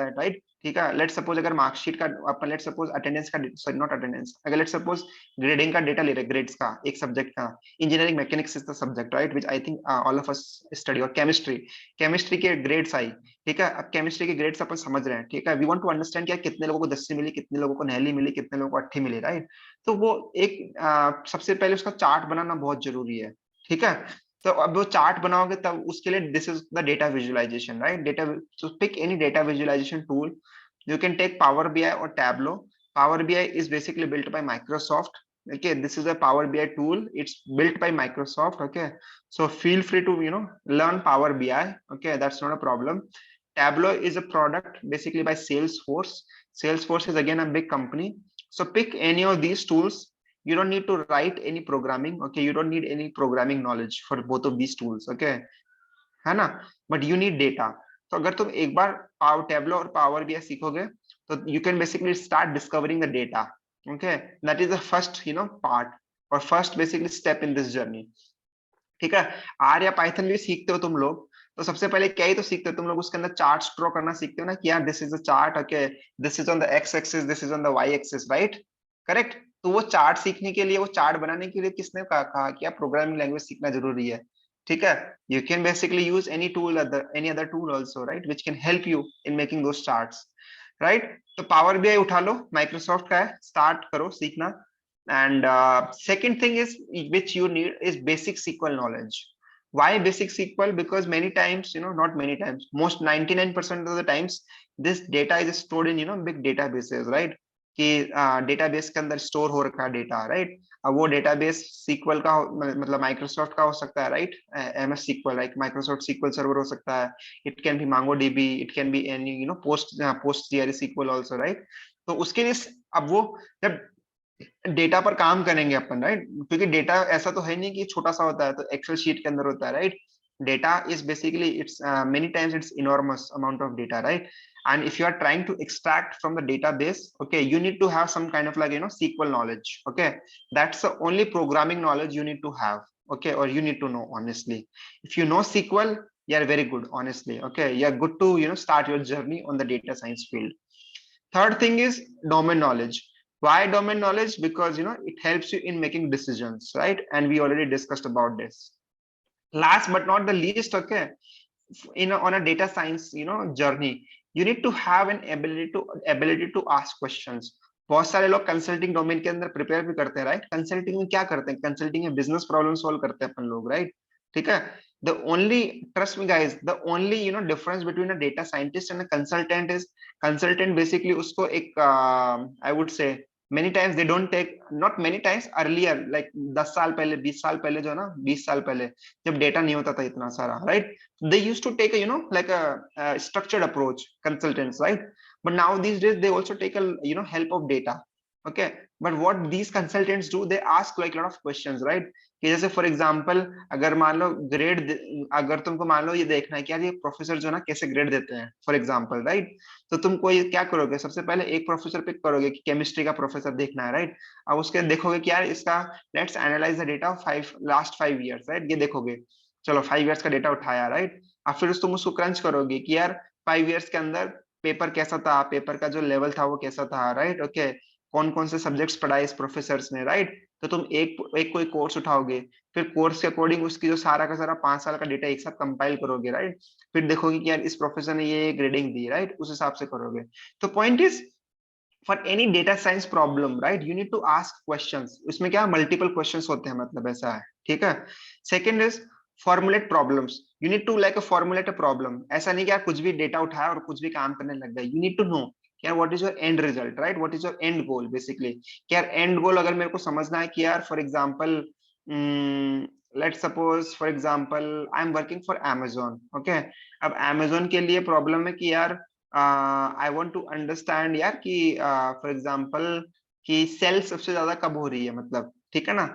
है right. ठीक है, let's suppose अगर marksheet का अपन let's suppose attendance का sorry not attendance, अगर लेट्स सपोज ग्रेडिंग का डेटा ले रहे ग्रेड्स का एक सब्जेक्ट का, engineering mechanics is the subject right which I think all of us study, और केमिस्ट्री के ग्रेड्स आई। ठीक है, अब केमिस्ट्री के ग्रेड्स अपन समझ रहे हैं। ठीक है, वी वांट टू अंडरस्टैंड क्या कितने लोगों को 10 मिली, कितने लोगों को नहली मिली, कितने लोगों को 8 मिली राइट। तो वो एक सबसे पहले उसका चार्ट बनाना बहुत जरूरी है। ठीक है, तो अब वो चार्ट बनाओगे तब उसके लिए this is the data visualization right. Data, so pick any data visualization tool. You can take Power BI or Tableau. Power BI is basically built by Microsoft. Okay, this is a Power BI tool. It's built by Microsoft. Okay, so feel free to learn Power BI. Okay, that's not a problem. Tableau is a product basically by Salesforce. Salesforce is again a big company. So pick any of these tools. You don't need to write any programming. Okay, you don't need any programming knowledge for both of these tools. Okay, है ना, but you need data. तो अगर तुम एक बार टेबलो और power BI सीखोगे तो you can basically start discovering the data. Okay, that is the first part और first basically step in this journey. ठीक है, आर या पाइथन भी सीखते हो तुम लोग तो सबसे पहले क्या ही तो सीखते हो तुम लोग, उसके अंदर चार्ट ड्रॉ करना सीखते हो ना कि यार this is the chart, okay this is on the x axis, this is on the y axis right, correct. तो वो चार्ट सीखने के लिए, वो चार्ट बनाने के लिए किसने कहा कि प्रोग्रामिंग लैंग्वेज सीखना जरूरी है। ठीक है, you can basically use any tool any other tool also right which can help you in making those charts right। तो पावर बीआई उठा लो, माइक्रोसॉफ्ट का है, स्टार्ट करो सीखना। And second thing is which you need is basic SQL knowledge. Why basic SQL? Because many times not many times, most 99% of the times this data is stored in big databases right, कि database के अंदर store हो रखा है data right. अब वो database sequel का मतलब माइक्रोसॉफ्ट का हो सकता है right, MS SQL right, Microsoft SQL server हो सकता है, it can be MongoDB, it can be any PostgreSQL also right. तो उसके लिए अब वो जब डेटा पर काम करेंगे अपन राइट, क्योंकि डेटा ऐसा तो है नहीं कि छोटा सा होता है तो एक्सेल शीट के अंदर होता है right. Data is basically it's many times it's enormous amount of data right, and if you are trying to extract from the database, okay, you need to have some kind of like SQL knowledge. Okay, that's the only programming knowledge you need to have, okay, or you need to know honestly. If you know SQL, you are very good honestly. Okay, you are good to start your journey on the data science field. Third thing is domain knowledge. Why domain knowledge? Because it helps you in making decisions right, and we already discussed about this. Last but not the least, okay, on a data science journey, you need to have an ability to ask questions. बहुत सारे लोग consulting domain के अंदर prepare भी करते हैं right. Consulting में क्या करते हैं, कंसल्टिंग में बिजनेस प्रॉब्लम सॉल्व करते हैं अपन लोग राइट। ठीक है, the only, trust me guys, the only difference between a data scientist and a consultant is consultant basically उसको एक I would say many times they don't take, not many times, earlier like 10 साल पहले 20 साल पहले जो है ना 20 साल पहले जब डेटा नहीं होता था इतना सारा right, they used to take a like a structured approach, consultants right, but now these days they also take a help of data. Okay, but what these consultants do, they ask like a lot of questions right, कि जैसे for example अगर मान low grade, अगर तुमको मान लो ये देखना है कि यार ये प्रोफेसर जो ना कैसे ग्रेड देते हैं फॉर एग्जांपल राइट, तो तुम कोई क्या करोगे, सबसे पहले एक प्रोफेसर पिक करोगे कि केमिस्ट्री का प्रोफेसर देखना है राइट। अब उसके देखोगे कि यार इसका let's analyse the data of last 5 years right, ये देखोगे चलो 5 years का डेटा उठाया राइट। अब फिर तुम उसको क्रंच करोगे कि यार 5 years के अंदर पेपर कैसा था, पेपर का जो लेवल था वो कैसा था राइट। ओके, कौन कौन से सब्जेक्ट्स पढ़ाए इस प्रोफेसर्स ने राइट। तो तुम एक कोई कोर्स उठाओगे, फिर कोर्स के अकॉर्डिंग उसकी जो सारा का सारा 5 साल का डेटा एक साथ कंपाइल करोगे राइट, फिर देखोगे कि यार इस प्रोफेसर ने ये ग्रेडिंग दी राइट, उस हिसाब से करोगे। तो point is for any data science problem right, you need to ask questions. इसमें क्या मल्टीपल क्वेश्चंस होते हैं, मतलब ऐसा है। ठीक है, second is formulate problems. You need to like formulate a problem. ऐसा नहीं कि यार कुछ भी डेटा उठाया और कुछ भी काम करने लग गया। यू नीड टू नो यार what is your and result right, what is your and goal basically. यार एंड गोल अगर मेरे को समझना है कि यार for example let's suppose for example I am working for Amazon। Okay, अब Amazon के लिए प्रॉब्लम है कि यार आई वांट टू अंडरस्टैंड यार कि फॉर एग्जांपल कि सेल सबसे ज्यादा कब हो रही है, मतलब ठीक है ना।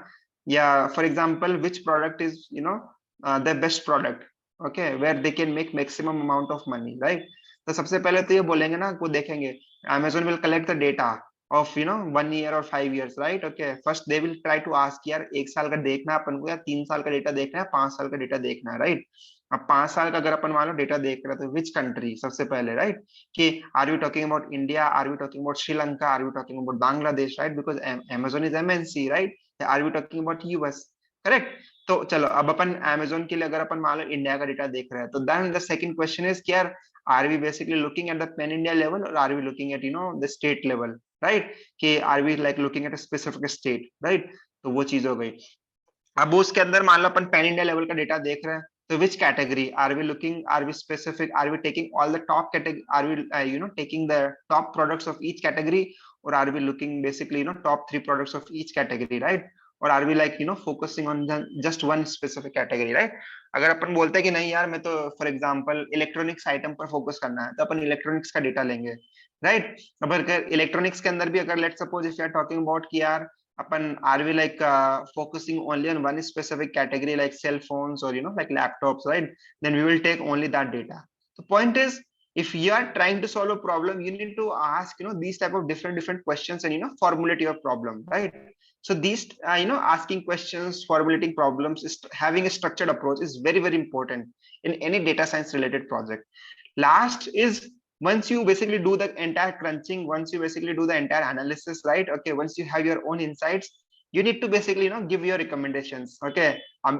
Yeah, for example, which product is the best product, okay, where they can make maximum amount of money, right? तो सबसे पहले तो ये बोलेंगे ना, वो देखेंगे Amazon will collect the data of 1 year or 5 years, right? Okay, first they will try to ask यार 1 साल का देखना है अपन को या 3 साल का डेटा देखना है, 5 साल का डेटा देखना है, राइट? अब 5 साल का अगर अपन मान लो डेटा देख रहे हैं तो विच कंट्री सबसे पहले, राइट? कि are you talking about India, are you talking about Sri Lanka, are you talking about Bangladesh, right? Because Amazon is MNC, right? Are we talking about US, correct? तो चलो अब अपन Amazon के लिए अगर अपन मान लो इंडिया का डेटा देख रहे हैं तो then the second question is कि यार are we basically looking at the pan India level और are we looking at the state level, right? कि are we like looking at a specific state, right? तो वो चीज हो गई। अब उसके अंदर मान लो अपन पैन इंडिया लेवल का डेटा देख रहे हैं तो which category are we looking, are we specific, are we taking all the top category, are we taking the top products of each category, और are we looking basically top 3 products of each category, right? और are we like focusing on just one specific category, right? अगर अपन बोलते हैं कि नहीं यार मैं तो फॉर एग्जांपल इलेक्ट्रॉनिक्स आइटम पर फोकस करना है तो अपन इलेक्ट्रॉनिक्स का डेटा लेंगे, राइट? अब अगर इलेक्ट्रॉनिक्स के अंदर भी अगर let's suppose if you are talking about कि यार upon are we like focusing only on one specific category like cell phones or like laptops, right? Then we will take only that data. The point is, if you are trying to solve a problem, you need to ask these type of different questions and formulate your problem, right? So these asking questions, formulating problems, is having a structured approach is very important in any data science related project. Last is, once you basically do the entire crunching, once you basically do the entire analysis, right? Okay, once you have your own insights, you need to basically give your recommendations. Okay, हम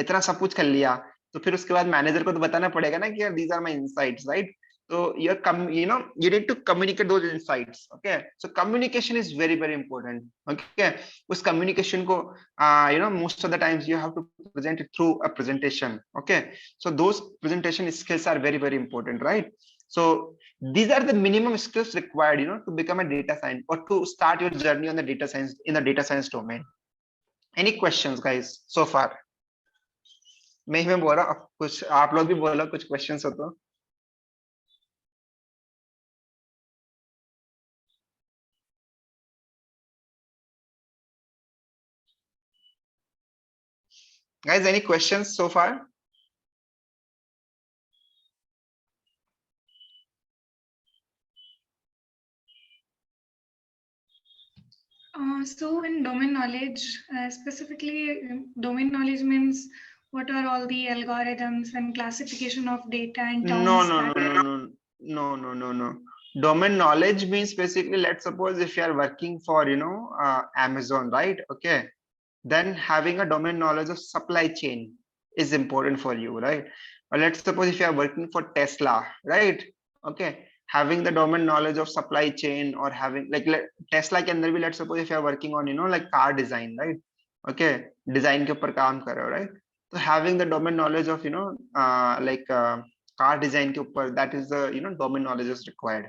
इतना सब कुछ कर लिया तो फिर उसके बाद मैनेजर को तो बताना पड़ेगा ना कि यार these are my insights, right? So you need to communicate those insights. Okay, so communication is very important. Okay, उस communication को most of the times you have to present it through a presentation. Okay, so those presentation skills are very important, right? So these are the minimum skills required to become a data scientist or to start your journey on the data science in the data science domain. Any questions guys so far? मैं बोल रहा हूँ, कुछ आप लोग भी बोलो, कुछ questions हो तो। Guys, any questions so far? So in domain knowledge, specifically domain knowledge means what are all the algorithms and classification of data and terms? No. Domain knowledge means basically, let's suppose if you are working for Amazon, right? Okay, then having a domain knowledge of supply chain is important for you, right? Or let's suppose if you are working for Tesla, right? Okay, having the domain knowledge of supply chain or having like Tesla के अंदर भी let's suppose if you are working on like car design, right? Okay, design के ऊपर काम कर रहे हो, right? So having the domain knowledge of car design के ऊपर, that is the domain knowledge is required.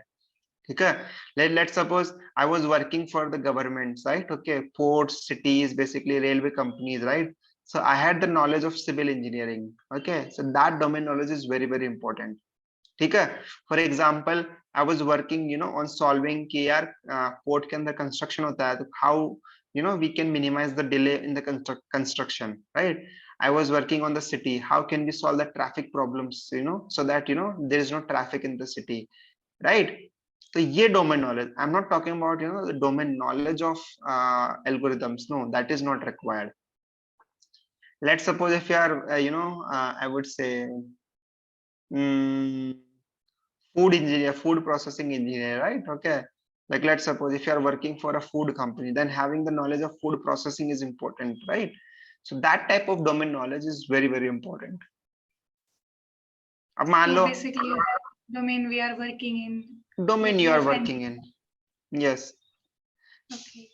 Okay, let's suppose I was working for the government, right? Okay, ports, cities, basically railway companies, right? So I had the knowledge of civil engineering. Okay, so that domain knowledge is very important. Okay, for example, I was working on solving कि यार port के अंदर construction होता है तो how we can minimize the delay in the construction, right? I was working on the city, how can we solve the traffic problems so that there is no traffic in the city, right? So ये domain knowledge, I'm not talking about the domain knowledge of algorithms. No, that is not required. Let's suppose if you are I would say food engineer, food processing engineer, right? Okay, like let's suppose if you are working for a food company, then having the knowledge of food processing is important, right? So that type of domain knowledge is very important. अब मान लो basically domain we are working in, domain you are working in, yes. Okay,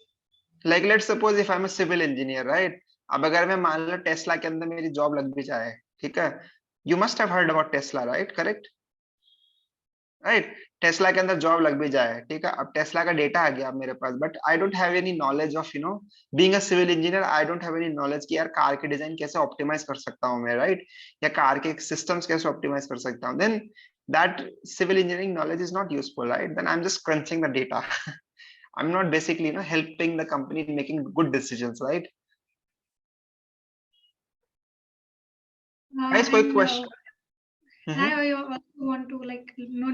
like let's suppose if I'm a civil engineer, right? अब अगर मैं मान लो Tesla के अंदर मेरी job लग भी जाए, ठीक है? You must have heard about Tesla, right? Correct? Right? Tesla के अंदर जॉब लग भी जाए, ठीक है? अब टेस्ला का डेटा आ गया अब मेरे पास, but I don't have any knowledge of being a civil engineer, I don't have any knowledge कि यार कार के डिजाइन कैसे ऑप्टिमाइज कर सकता हूँ मैं, राइट? या कार के सिस्टम्स कैसे ऑप्टिमाइज कर सकता हूँ, then that civil engineering knowledge is not useful, right? Then I'm just crunching the data. I'm not basically helping the company in making good decisions, right? Guys, कोई And question? I also want to like know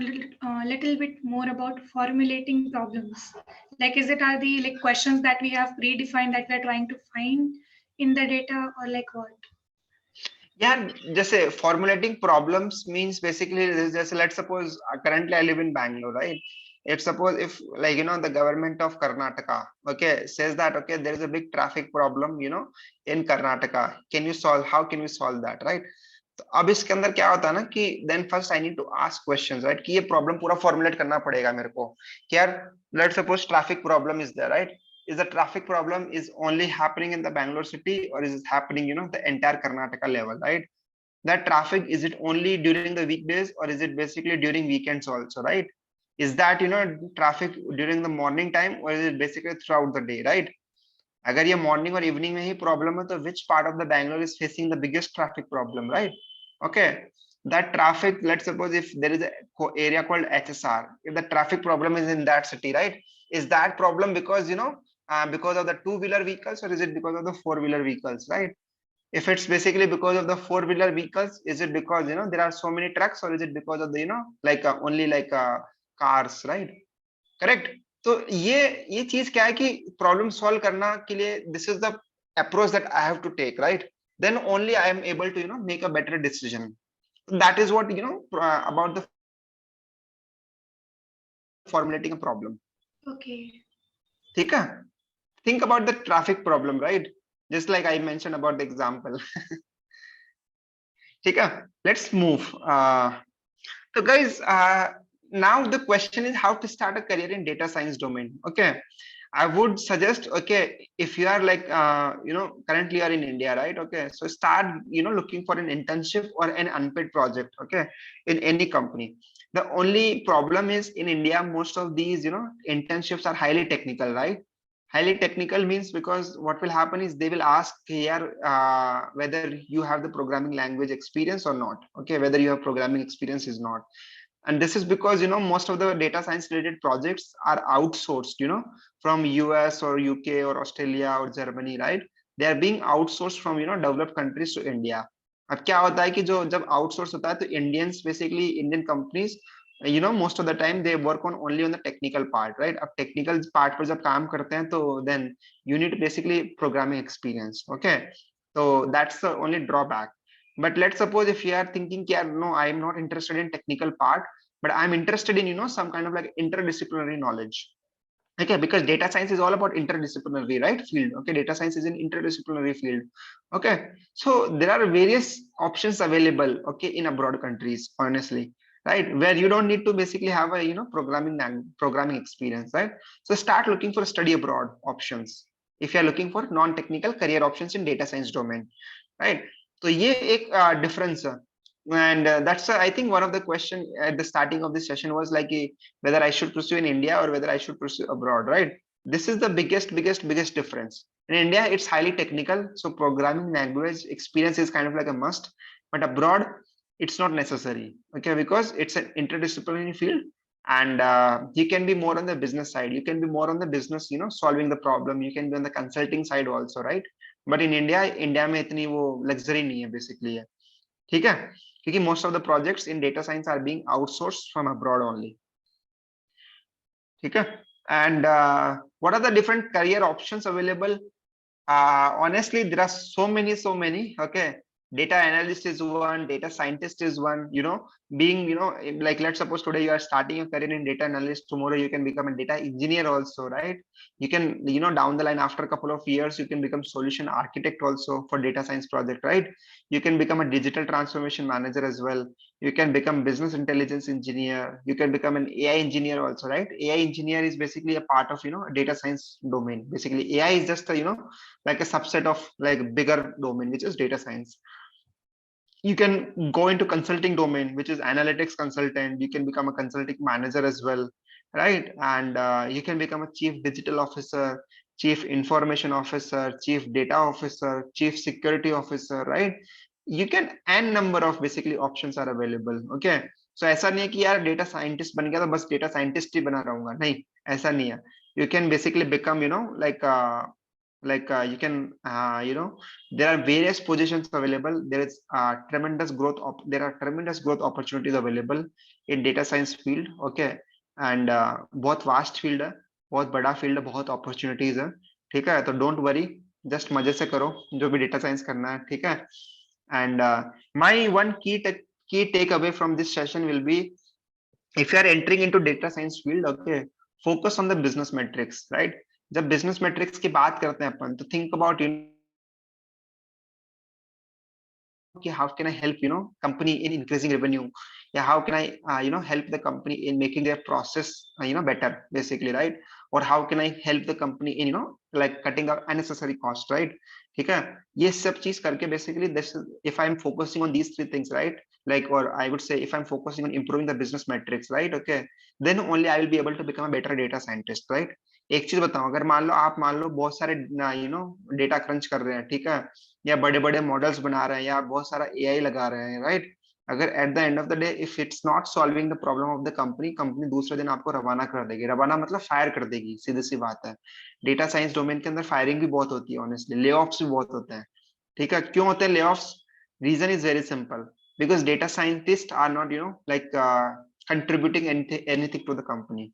little bit more about formulating problems. Like, is it are the like questions that we have predefined that we are trying to find in the data, or like what? Yeah, just say formulating problems means basically just let's suppose currently I live in Bangalore, right? If suppose if like the government of Karnataka, okay, says that okay there is a big traffic problem, in Karnataka. Can you solve? How can we solve that, right? तो अब इसके अंदर क्या होता है ना कि then first I need to ask questions, right? कि ये प्रॉब्लम पूरा फॉर्मुलेट करना पड़ेगा मेरे को कि यार let's suppose traffic problem is there, right? Is the traffic problem is only happening in the Bangalore city, or is it happening the entire Karnataka level, right? That traffic, is it only during the weekdays or is it basically during weekends also, right? Is that traffic during the morning time or is it basically throughout the day, right? अगर ये morning और evening में ही problem है तो which part of the Bangalore is facing the biggest traffic problem, right? Okay, that traffic, let's suppose if there is a area called HSR, if the traffic problem is in that city, right? Is that problem because because of the two-wheeler vehicles or is it because of the four-wheeler vehicles, right? If it's basically because of the four-wheeler vehicles, is it because there are so many trucks or is it because of the like only like cars, right? Correct? तो ये चीज क्या है कि problem solve करना के लिए this is the approach that I have to take, right? Then only I am able to make a better decision. That is what about the formulating a problem. Okay. ठीक है? Think about the traffic problem, right? Just like I mentioned about the example. ठीक है? Let's move. So guys, now the question is how to start a career in data science domain. Okay, I would suggest, okay, if you are like currently you are in India, right? Okay, so start looking for an internship or an unpaid project, okay, in any company. The only problem is in India most of these internships are highly technical, right? Highly technical means because what will happen is they will ask here whether you have the programming language experience or not, okay, whether you have programming experience is not. And this is because most of the data science related projects are outsourced from US or UK or Australia or Germany, right? They are being outsourced from developed countries to India. अब क्या होता है कि जो जब outsource होता है तो Indians basically Indian companies most of the time they work on only on the technical part, right? अब टेक्निकल पार्ट पर जब काम करते हैं तो then you need basically programming experience, okay? So that's the only drawback. But let's suppose if you are thinking, yeah, no, I am not interested in technical part, but I'm interested in some kind of like interdisciplinary knowledge. Okay, because data science is all about interdisciplinary, right, field. Okay, data science is an interdisciplinary field. Okay, so there are various options available, okay, in abroad countries, honestly, right, where you don't need to basically have a programming experience, right? So start looking for study abroad options if you are looking for non-technical career options in data science domain, right? So ये एक difference है. And that's I think one of the question at the starting of this session was like whether I should pursue in India or whether I should pursue abroad, right? This is the biggest difference. In India it's highly technical, so programming language experience is kind of like a must, but abroad it's not necessary, okay, because it's an interdisciplinary field. And you can be more on the business side, you can be more on the business solving the problem, you can be on the consulting side also, right? But in India में इतनी वो luxury नहीं है basically है, ठीक है? क्योंकि most of the projects in data science are being outsourced from abroad only, ठीक है? And what are the different career options available? Honestly there are so many, okay. Data analyst is one, data scientist is one, being like let's suppose today you are starting a career in data analyst, tomorrow you can become a data engineer also, right? You can down the line after a couple of years you can become solution architect also for data science project, right? You can become a digital transformation manager as well, you can become business intelligence engineer, you can become an AI engineer also, right? AI engineer is basically a part of data science domain. Basically AI is just a like a subset of like bigger domain which is data science. You can go into consulting domain which is analytics consultant, you can become a consulting manager as well, right? And you can become a chief digital officer, chief information officer, chief data officer, chief security officer, right? You can n number of basically options are available, okay? So ऐसा नहीं है कि यार data scientist बन गया तो बस data scientist ही बना रहूंगा, नहीं ऐसा नहीं है. You can basically become like like you can there are various positions available. There is tremendous growth there are tremendous growth opportunities available in data science field. Okay, and बहुत vast field है, बहुत बड़ा field है, बहुत opportunities है. ठीक है, तो don't worry, just मजे से करो जो भी data science करना है. ठीक है, and my one key takeaway from this session will be, if you are entering into data science field, okay, focus on the business metrics, right? जब business metrics की बात करते हैं अपन, तो think about how can I help company in increasing revenue? Yeah, how can I help the company in making their process better, basically, right? Or how can I help the company in like cutting out unnecessary cost, right? ठीक है, ये सब चीज करके basically this is, if I'm focusing on these three things, right? Like, or I would say if I'm focusing on improving the business metrics, right? Okay, then only I will be able to become a better data scientist, right? एक चीज बताओ, अगर मान लो बहुत सारे data crunch कर रहे हैं, ठीक है, या बड़े बड़े मॉडल्स बना रहे हैं, या बहुत सारा एआई लगा रहे हैं, राइट? अगर eight the end of the day if it's not solving the problem of the company, company दूसरे दिन आपको रवाना कर देगी. रवाना मतलब फायर कर देगी, सीधी सी बात है. डेटा साइंस डोमेन के अंदर फायरिंग भी बहुत होती है, ऑनेस्टली ले ऑफ्स भी बहुत होते हैं. ठीक है, क्यों होते हैं layoffs? Reason is very simple, because data scientist are not like contributing anything to the company,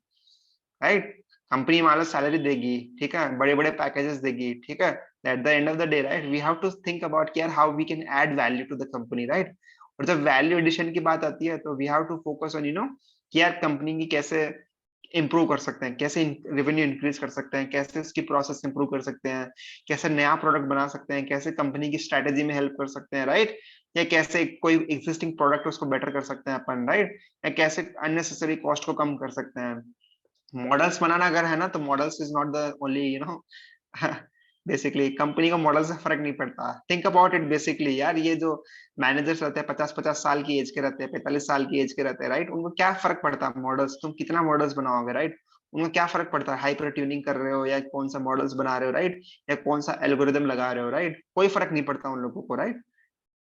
right? Company मान लो सैलरी देगी, ठीक है, बड़े बड़े पैकेजेस देगी, ठीक है, at the end of the day, right, we have to think about care how we can add value to the company, right? और जब वैल्यू एडिशन की बात आती है, तो we have to focus on कि यार कंपनी की कैसे इंप्रूव कर सकते हैं, कैसे रेवेन्यू इंक्रीज कर सकते हैं, कैसे इसकी प्रोसेस इंप्रूव कर सकते हैं, कैसे नया प्रोडक्ट बना सकते हैं, कैसे कंपनी की स्ट्रेटेजी में हेल्प कर सकते हैं, राइट? या कैसे कोई एग्जिस्टिंग प्रोडक्ट उसको बेटर कर सकते हैं अपन, राइट? या कैसे अननेसेसरी कॉस्ट को कम कर सकते हैं. मॉडल्स बनाना अगर है ना, तो models is not the only basically company को मॉडल से फर्क नहीं पड़ता. थिंक अबाउट इट बेसिकली यार, ये जो मैनेजर्स रहते हैं 50-50 साल की एज के रहते हैं, 45 साल की एज के रहते हैं, राइट? उनको क्या फर्क पड़ता है मॉडल्स, तुम कितना मॉडल्स बनाओगे, राइट? उनको क्या फर्क पड़ता है हाइपर ट्यूनिंग कर रहे हो या कौन सा मॉडल्स बना रहे हो, राइट? या कौन सा एल्गोरिदम लगा रहे हो, राइट? कोई फर्क नहीं पड़ता उन लोगों को, राइट?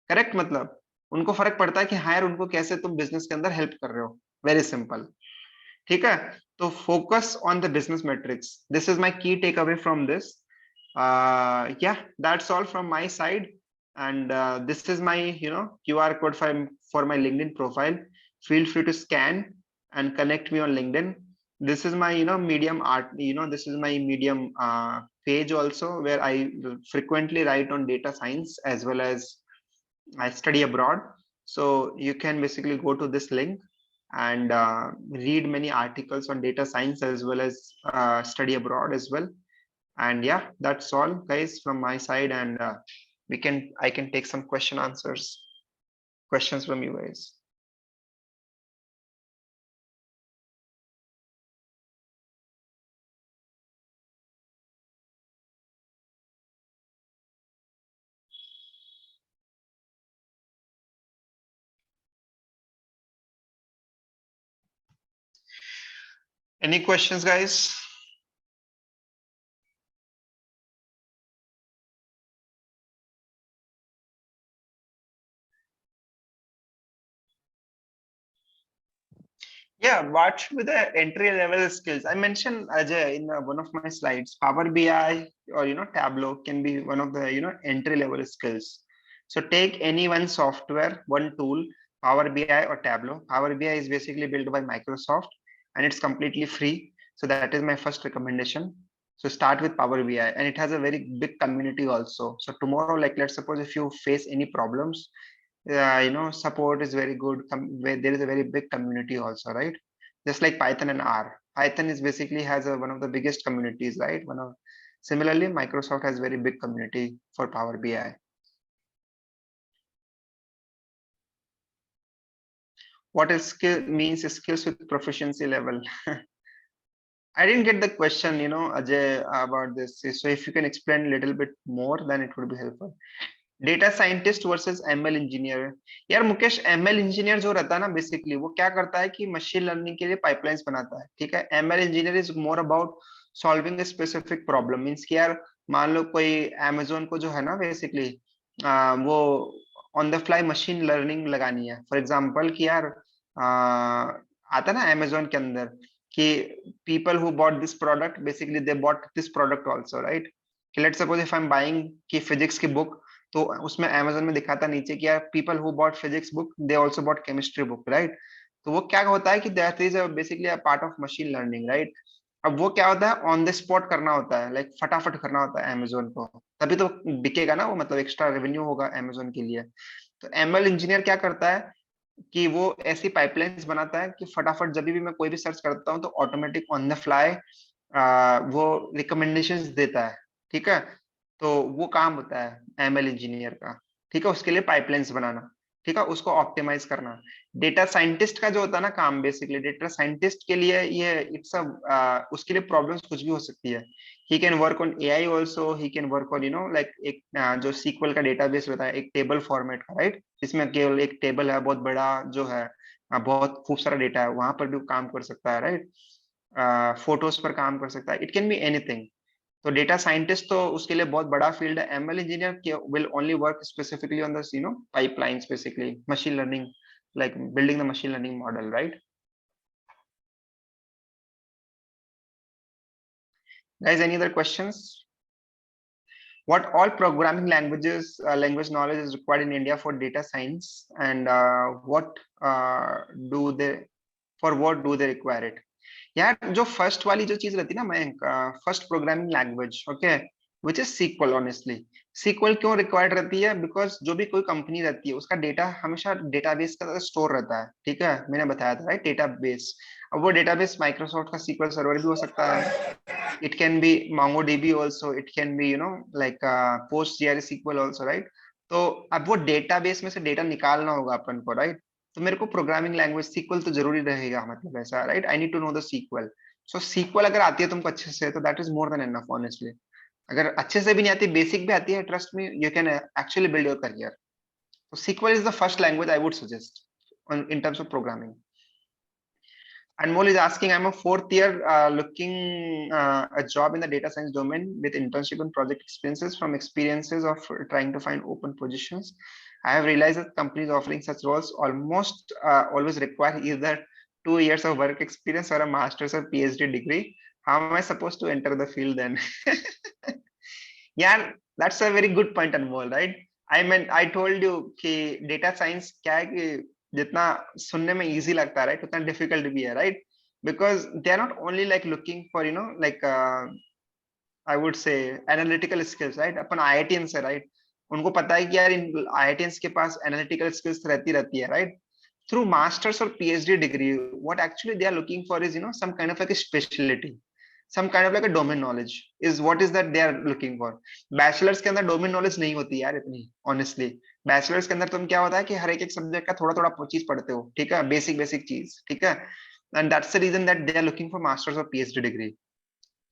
करेक्ट, मतलब उनको फर्क पड़ता है कि हाँ यार उनको कैसे तुम बिजनेस के अंदर हेल्प कर रहे हो. Very simple. ठीक है, तो focus on the business metrics. This is my key takeaway from this. Yeah, that's all from my side, and this is my QR code for my LinkedIn profile. Feel free to scan and connect me on LinkedIn. This is my medium art, this is my medium page also, where I frequently write on data science as well as I study abroad. So you can basically go to this link and read many articles on data science as well as study abroad as well. And yeah, that's all guys from my side, and I can take some questions from you guys. Any questions, guys? Yeah, what should be the entry level skills? I mentioned Ajay in one of my slides. Power BI or Tableau can be one of the entry level skills. So take any one software, one tool, Power BI or Tableau. Power BI is basically built by Microsoft and it's completely free. So that is my first recommendation. So start with Power BI, and it has a very big community also. So tomorrow, like let's suppose if you face any problems, support is very good. There is a very big community also, right? Just like Python and R. Python is basically has one of the biggest communities, right? Similarly, Microsoft has very big community for Power BI. What is skill means skills with proficiency level. I didn't get the question, Ajay, about this. So if you can explain a little bit more, then it would be helpful. Data scientist versus ML engineer. यार Mukesh, ML engineer जो रहता है ना, basically वो क्या करता है कि मशीन लर्निंग के लिए पाइपलाइंस बनाता है. ठीक है, ML engineer is more about solving a specific problem. Means कि यार मान लो कोई अमेजोन को जो है ना, बेसिकली वो on the fly machine learning लगानी है. फॉर एग्जांपल कि यार आता ना अमेजोन के अंदर कि people who bought this product, basically they bought this product also, right? कि let's suppose if I am buying की फिजिक्स की बुक, तो उसमें अमेजोन में दिखाता नीचे कि यार people who bought physics book they also bought chemistry book, right? तो वो क्या होता है कि that is basically a part of machine learning, right? अब वो क्या होता है, ऑन द स्पॉट करना होता है, लाइक फटाफट करना होता है अमेजोन को, तभी तो बिकेगा ना वो, मतलब एक्स्ट्रा रेवेन्यू होगा अमेजोन के लिए। तो एमएल इंजीनियर क्या करता है कि वो ऐसी पाइपलाइंस बनाता है कि फटाफट जब भी मैं कोई भी सर्च करता हूँ तो ऑटोमेटिक ऑन द फ्लाई वो रिकमेंडेशंस देता है, ठीक है? तो वो काम होता है एमएल इंजीनियर का, ठीक है? उसके लिए पाइपलाइंस बनाना, ठीक है, उसको ऑप्टिमाइज करना। डेटा साइंटिस्ट का जो होता है ना काम, बेसिकली डेटा साइंटिस्ट के लिए ये इट्स उसके लिए प्रॉब्लम्स कुछ भी हो सकती है। He can work on AI also, he can work on like एक जो सीक्वल का डेटाबेस होता है, एक टेबल फॉर्मेट का, राइट? जिसमें केवल एक टेबल है बहुत बड़ा जो है, बहुत खूब सारा डेटा है, वहां पर भी काम कर सकता है, राइट? फोटोज पर काम कर सकता है, इट कैन बी एनीथिंग। तो डेटा साइंटिस्ट तो उसके लिए बहुत बड़ा फील्ड है। ML engineer will only work specifically on this pipelines, basically machine learning, like building the machine learning model, right? Guys, any other questions? What all programming languages, language knowledge is required in India for data science, and what do they, for what do they require it? यार जो first वाली जो चीज रहती है ना, मैं first programming language, okay, which is SQL. Honestly SQL क्यों रिक्वायर्ड रहती है? बिकॉज जो भी कोई कंपनी रहती है उसका डेटा हमेशा डेटाबेस का स्टोर रहता है, ठीक है? मैंने बताया था, राइट? डेटाबेस। अब वो डेटाबेस माइक्रोसॉफ्ट का सीक्वल सर्वर भी हो सकता है, it can be MongoDB also, it can be like PostgreSQL also, right? तो अब वो डेटाबेस में से डेटा निकालना होगा अपन को, राइट? तो मेरे को प्रोग्रामिंग लैंग्वेज सीक्वल तो जरूरी रहेगा, मतलब ऐसा, right? I need to know the SQL. So SQL अगर आती है तुमको अच्छे से तो that is more than enough, honestly. अगर अच्छे से भी नहीं आती, बेसिक भी आती है, trust me, you can actually build your career. तो SQL is the first language I would suggest in terms of programming. Anmol is asking, I'm a fourth year looking a job in the data science domain with internship and project experiences. From experiences of trying to find open positions, I have realized that companies offering such roles almost always require either 2 years of work experience or a master's or PhD degree. How am I supposed to enter the field then? Yeah, that's a very good point, Anmol, right? I mean, I told you कि data science क्या है कि जितना सुनने में easy लगता है, right, उतना difficult भी है, right? Because they are not only like looking for like I would say analytical skills, right? Upon IITians है, right? उनको पता है कि यार इन IITians के पास analytical skills रहती है, right? Through masters or PhD degree, what actually they are looking for is some kind of like a specialty, some kind of like a domain knowledge is what is that they are looking for. Bachelors के अंदर domain knowledge नहीं होती यार इतनी, honestly. Bachelors के अंदर तुम क्या होता है कि हर एक सब्जेक्ट का थोड़ा थोड़ा चीज पढ़ते हो, ठीक है? बेसिक चीज, ठीक है? And that's the reason that they are looking for masters or PhD degree,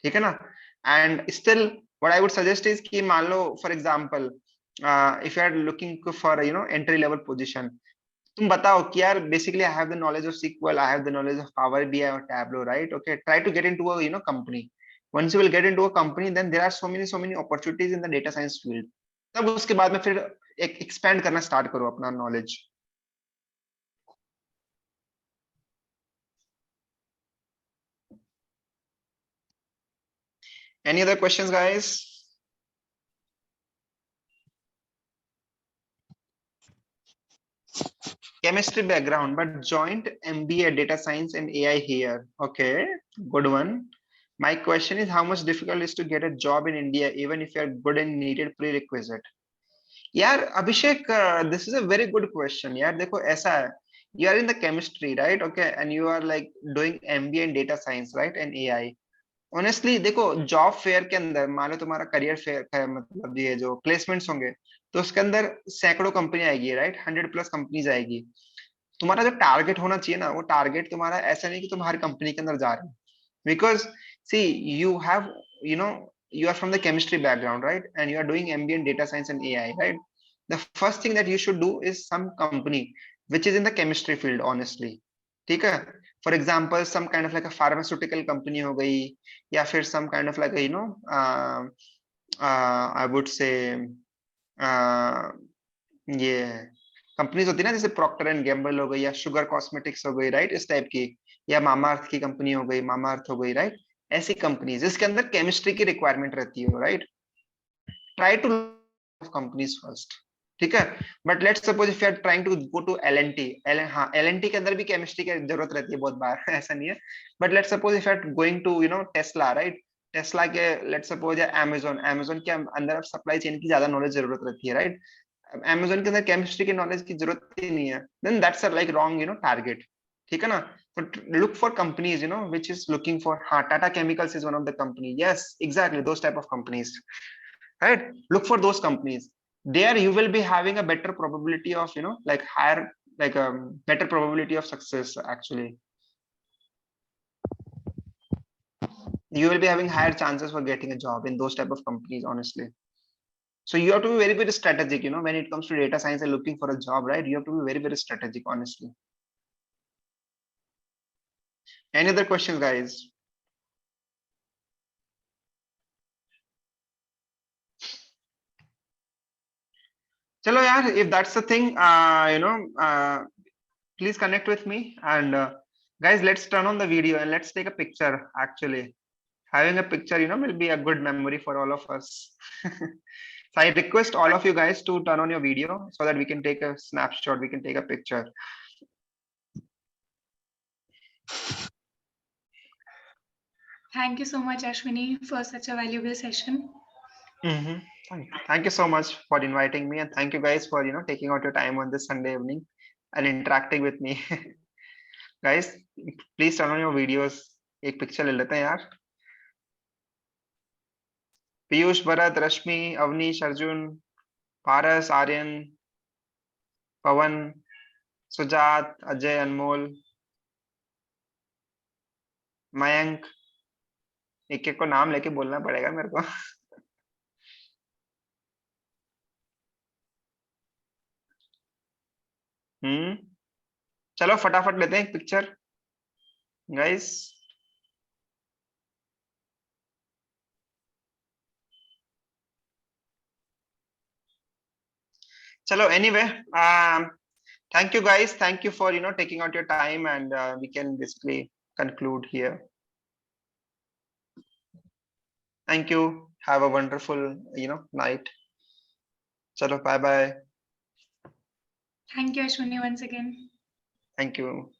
ठीक है ना? And still what I would suggest is कि मान लो for example if you are looking for entry level position, तुम बताओ कि यार basically I have the knowledge of SQL, I have the knowledge of Power BI or Tableau, right? Okay, try to get into a company. Once you will get into a company, then there are so many opportunities in the data science field. तब उसके बाद में फिर एक expand करना start करो अपना knowledge. Any other questions, guys? Chemistry background, but joint MBA data science and AI here. Okay, good one. My question is, how much difficult is to get a job in India, even if you are good and needed prerequisite? यार अभिषेक, this is a very good question. यार देखो ऐसा है, you are in the chemistry, right? Okay, and you are like doing MBA in data science, right? And AI. Honestly देखो, job fair के अंदर मान लो तुम्हारा करियर फेयर है, मतलब ये जो प्लेसमेंट्स होंगे तो उसके अंदर सैकड़ों कंपनी आएगी, राइट? 100+ कंपनीज आएगी। तुम्हारा जो टारगेट होना चाहिए ना, वो टारगेट तुम्हारा ऐसा नहीं कि तुम हर कंपनी के अंदर जा रहे हो, because see you have you are from the chemistry background, right? And you are doing MBA in data science and AI, right? The first thing that you should do is some company which is in the chemistry field, honestly, ठीक है? For example, some kind of like a pharmaceutical company हो गई, या फिर some kind of like a I would say ये companies होती है ना, जैसे प्रॉक्टर एंड गैम्बल हो गई, या शुगर कॉस्मेटिक्स हो गई, राइट? इस टाइप की, या मामा अर्थ की कंपनी हो गई, मामा अर्थ हो गई, राइट? ऐसी कंपनीज जिसके अंदर केमिस्ट्री की रिक्वायरमेंट रहती है, right? try to look for companies first. ठीक है, but let's suppose if you are trying to go to L&T, हाँ एलएनटी के अंदर भी केमिस्ट्री की जरूरत रहती है बहुत बार ऐसा नहीं है, but let's suppose if you are going to Tesla, right, Tesla के लेट्स सपोज या अमेजोन के अंदर सप्लाई चेन की ज्यादा नॉलेज जरूरत रहती है, राइट, अमेजोन के अंदर केमिस्ट्री की नॉलेज की जरूरत ही नहीं है, then that's a like wrong target, ठीक है ना. तो look for companies which is looking for, हाँ Tata chemicals is one of the company, yes exactly those type of companies, right, look for those companies. There you will be having a better probability of like higher, like better probability of success. Actually you will be having higher chances for getting a job in those type of companies, honestly. So you have to be very, very strategic when it comes to data science and looking for a job, right? You have to be very, very strategic, honestly. Any other questions, guys? Chalo yaar, if that's the thing, please connect with me, and guys, let's turn on the video and let's take a picture. Actually having a picture will be a good memory for all of us. So I request all of you guys to turn on your video so that we can take a snapshot, we can take a picture. Thank you so much, Ashwini, for such a valuable session. Thank you so much for inviting me, and thank you guys for taking out your time on this Sunday evening and interacting with me. Guys, please turn on your videos. एक picture ले लेते हैं यार. पीयूष, भरत, रश्मि, अवनीश, अर्जुन, पारस, आर्यन, पवन, सुजात, अजय, अनमोल, मयंक, एक एक को नाम लेके बोलना पड़ेगा मेरे को. चलो फटाफट लेते हैं एक पिक्चर गाइस. चलो anyway, thank you guys, thank you for taking out your time, and we can basically conclude here. Thank you, have a wonderful night. Chalo, bye bye. Thank you, Ashwini, once again. Thank you.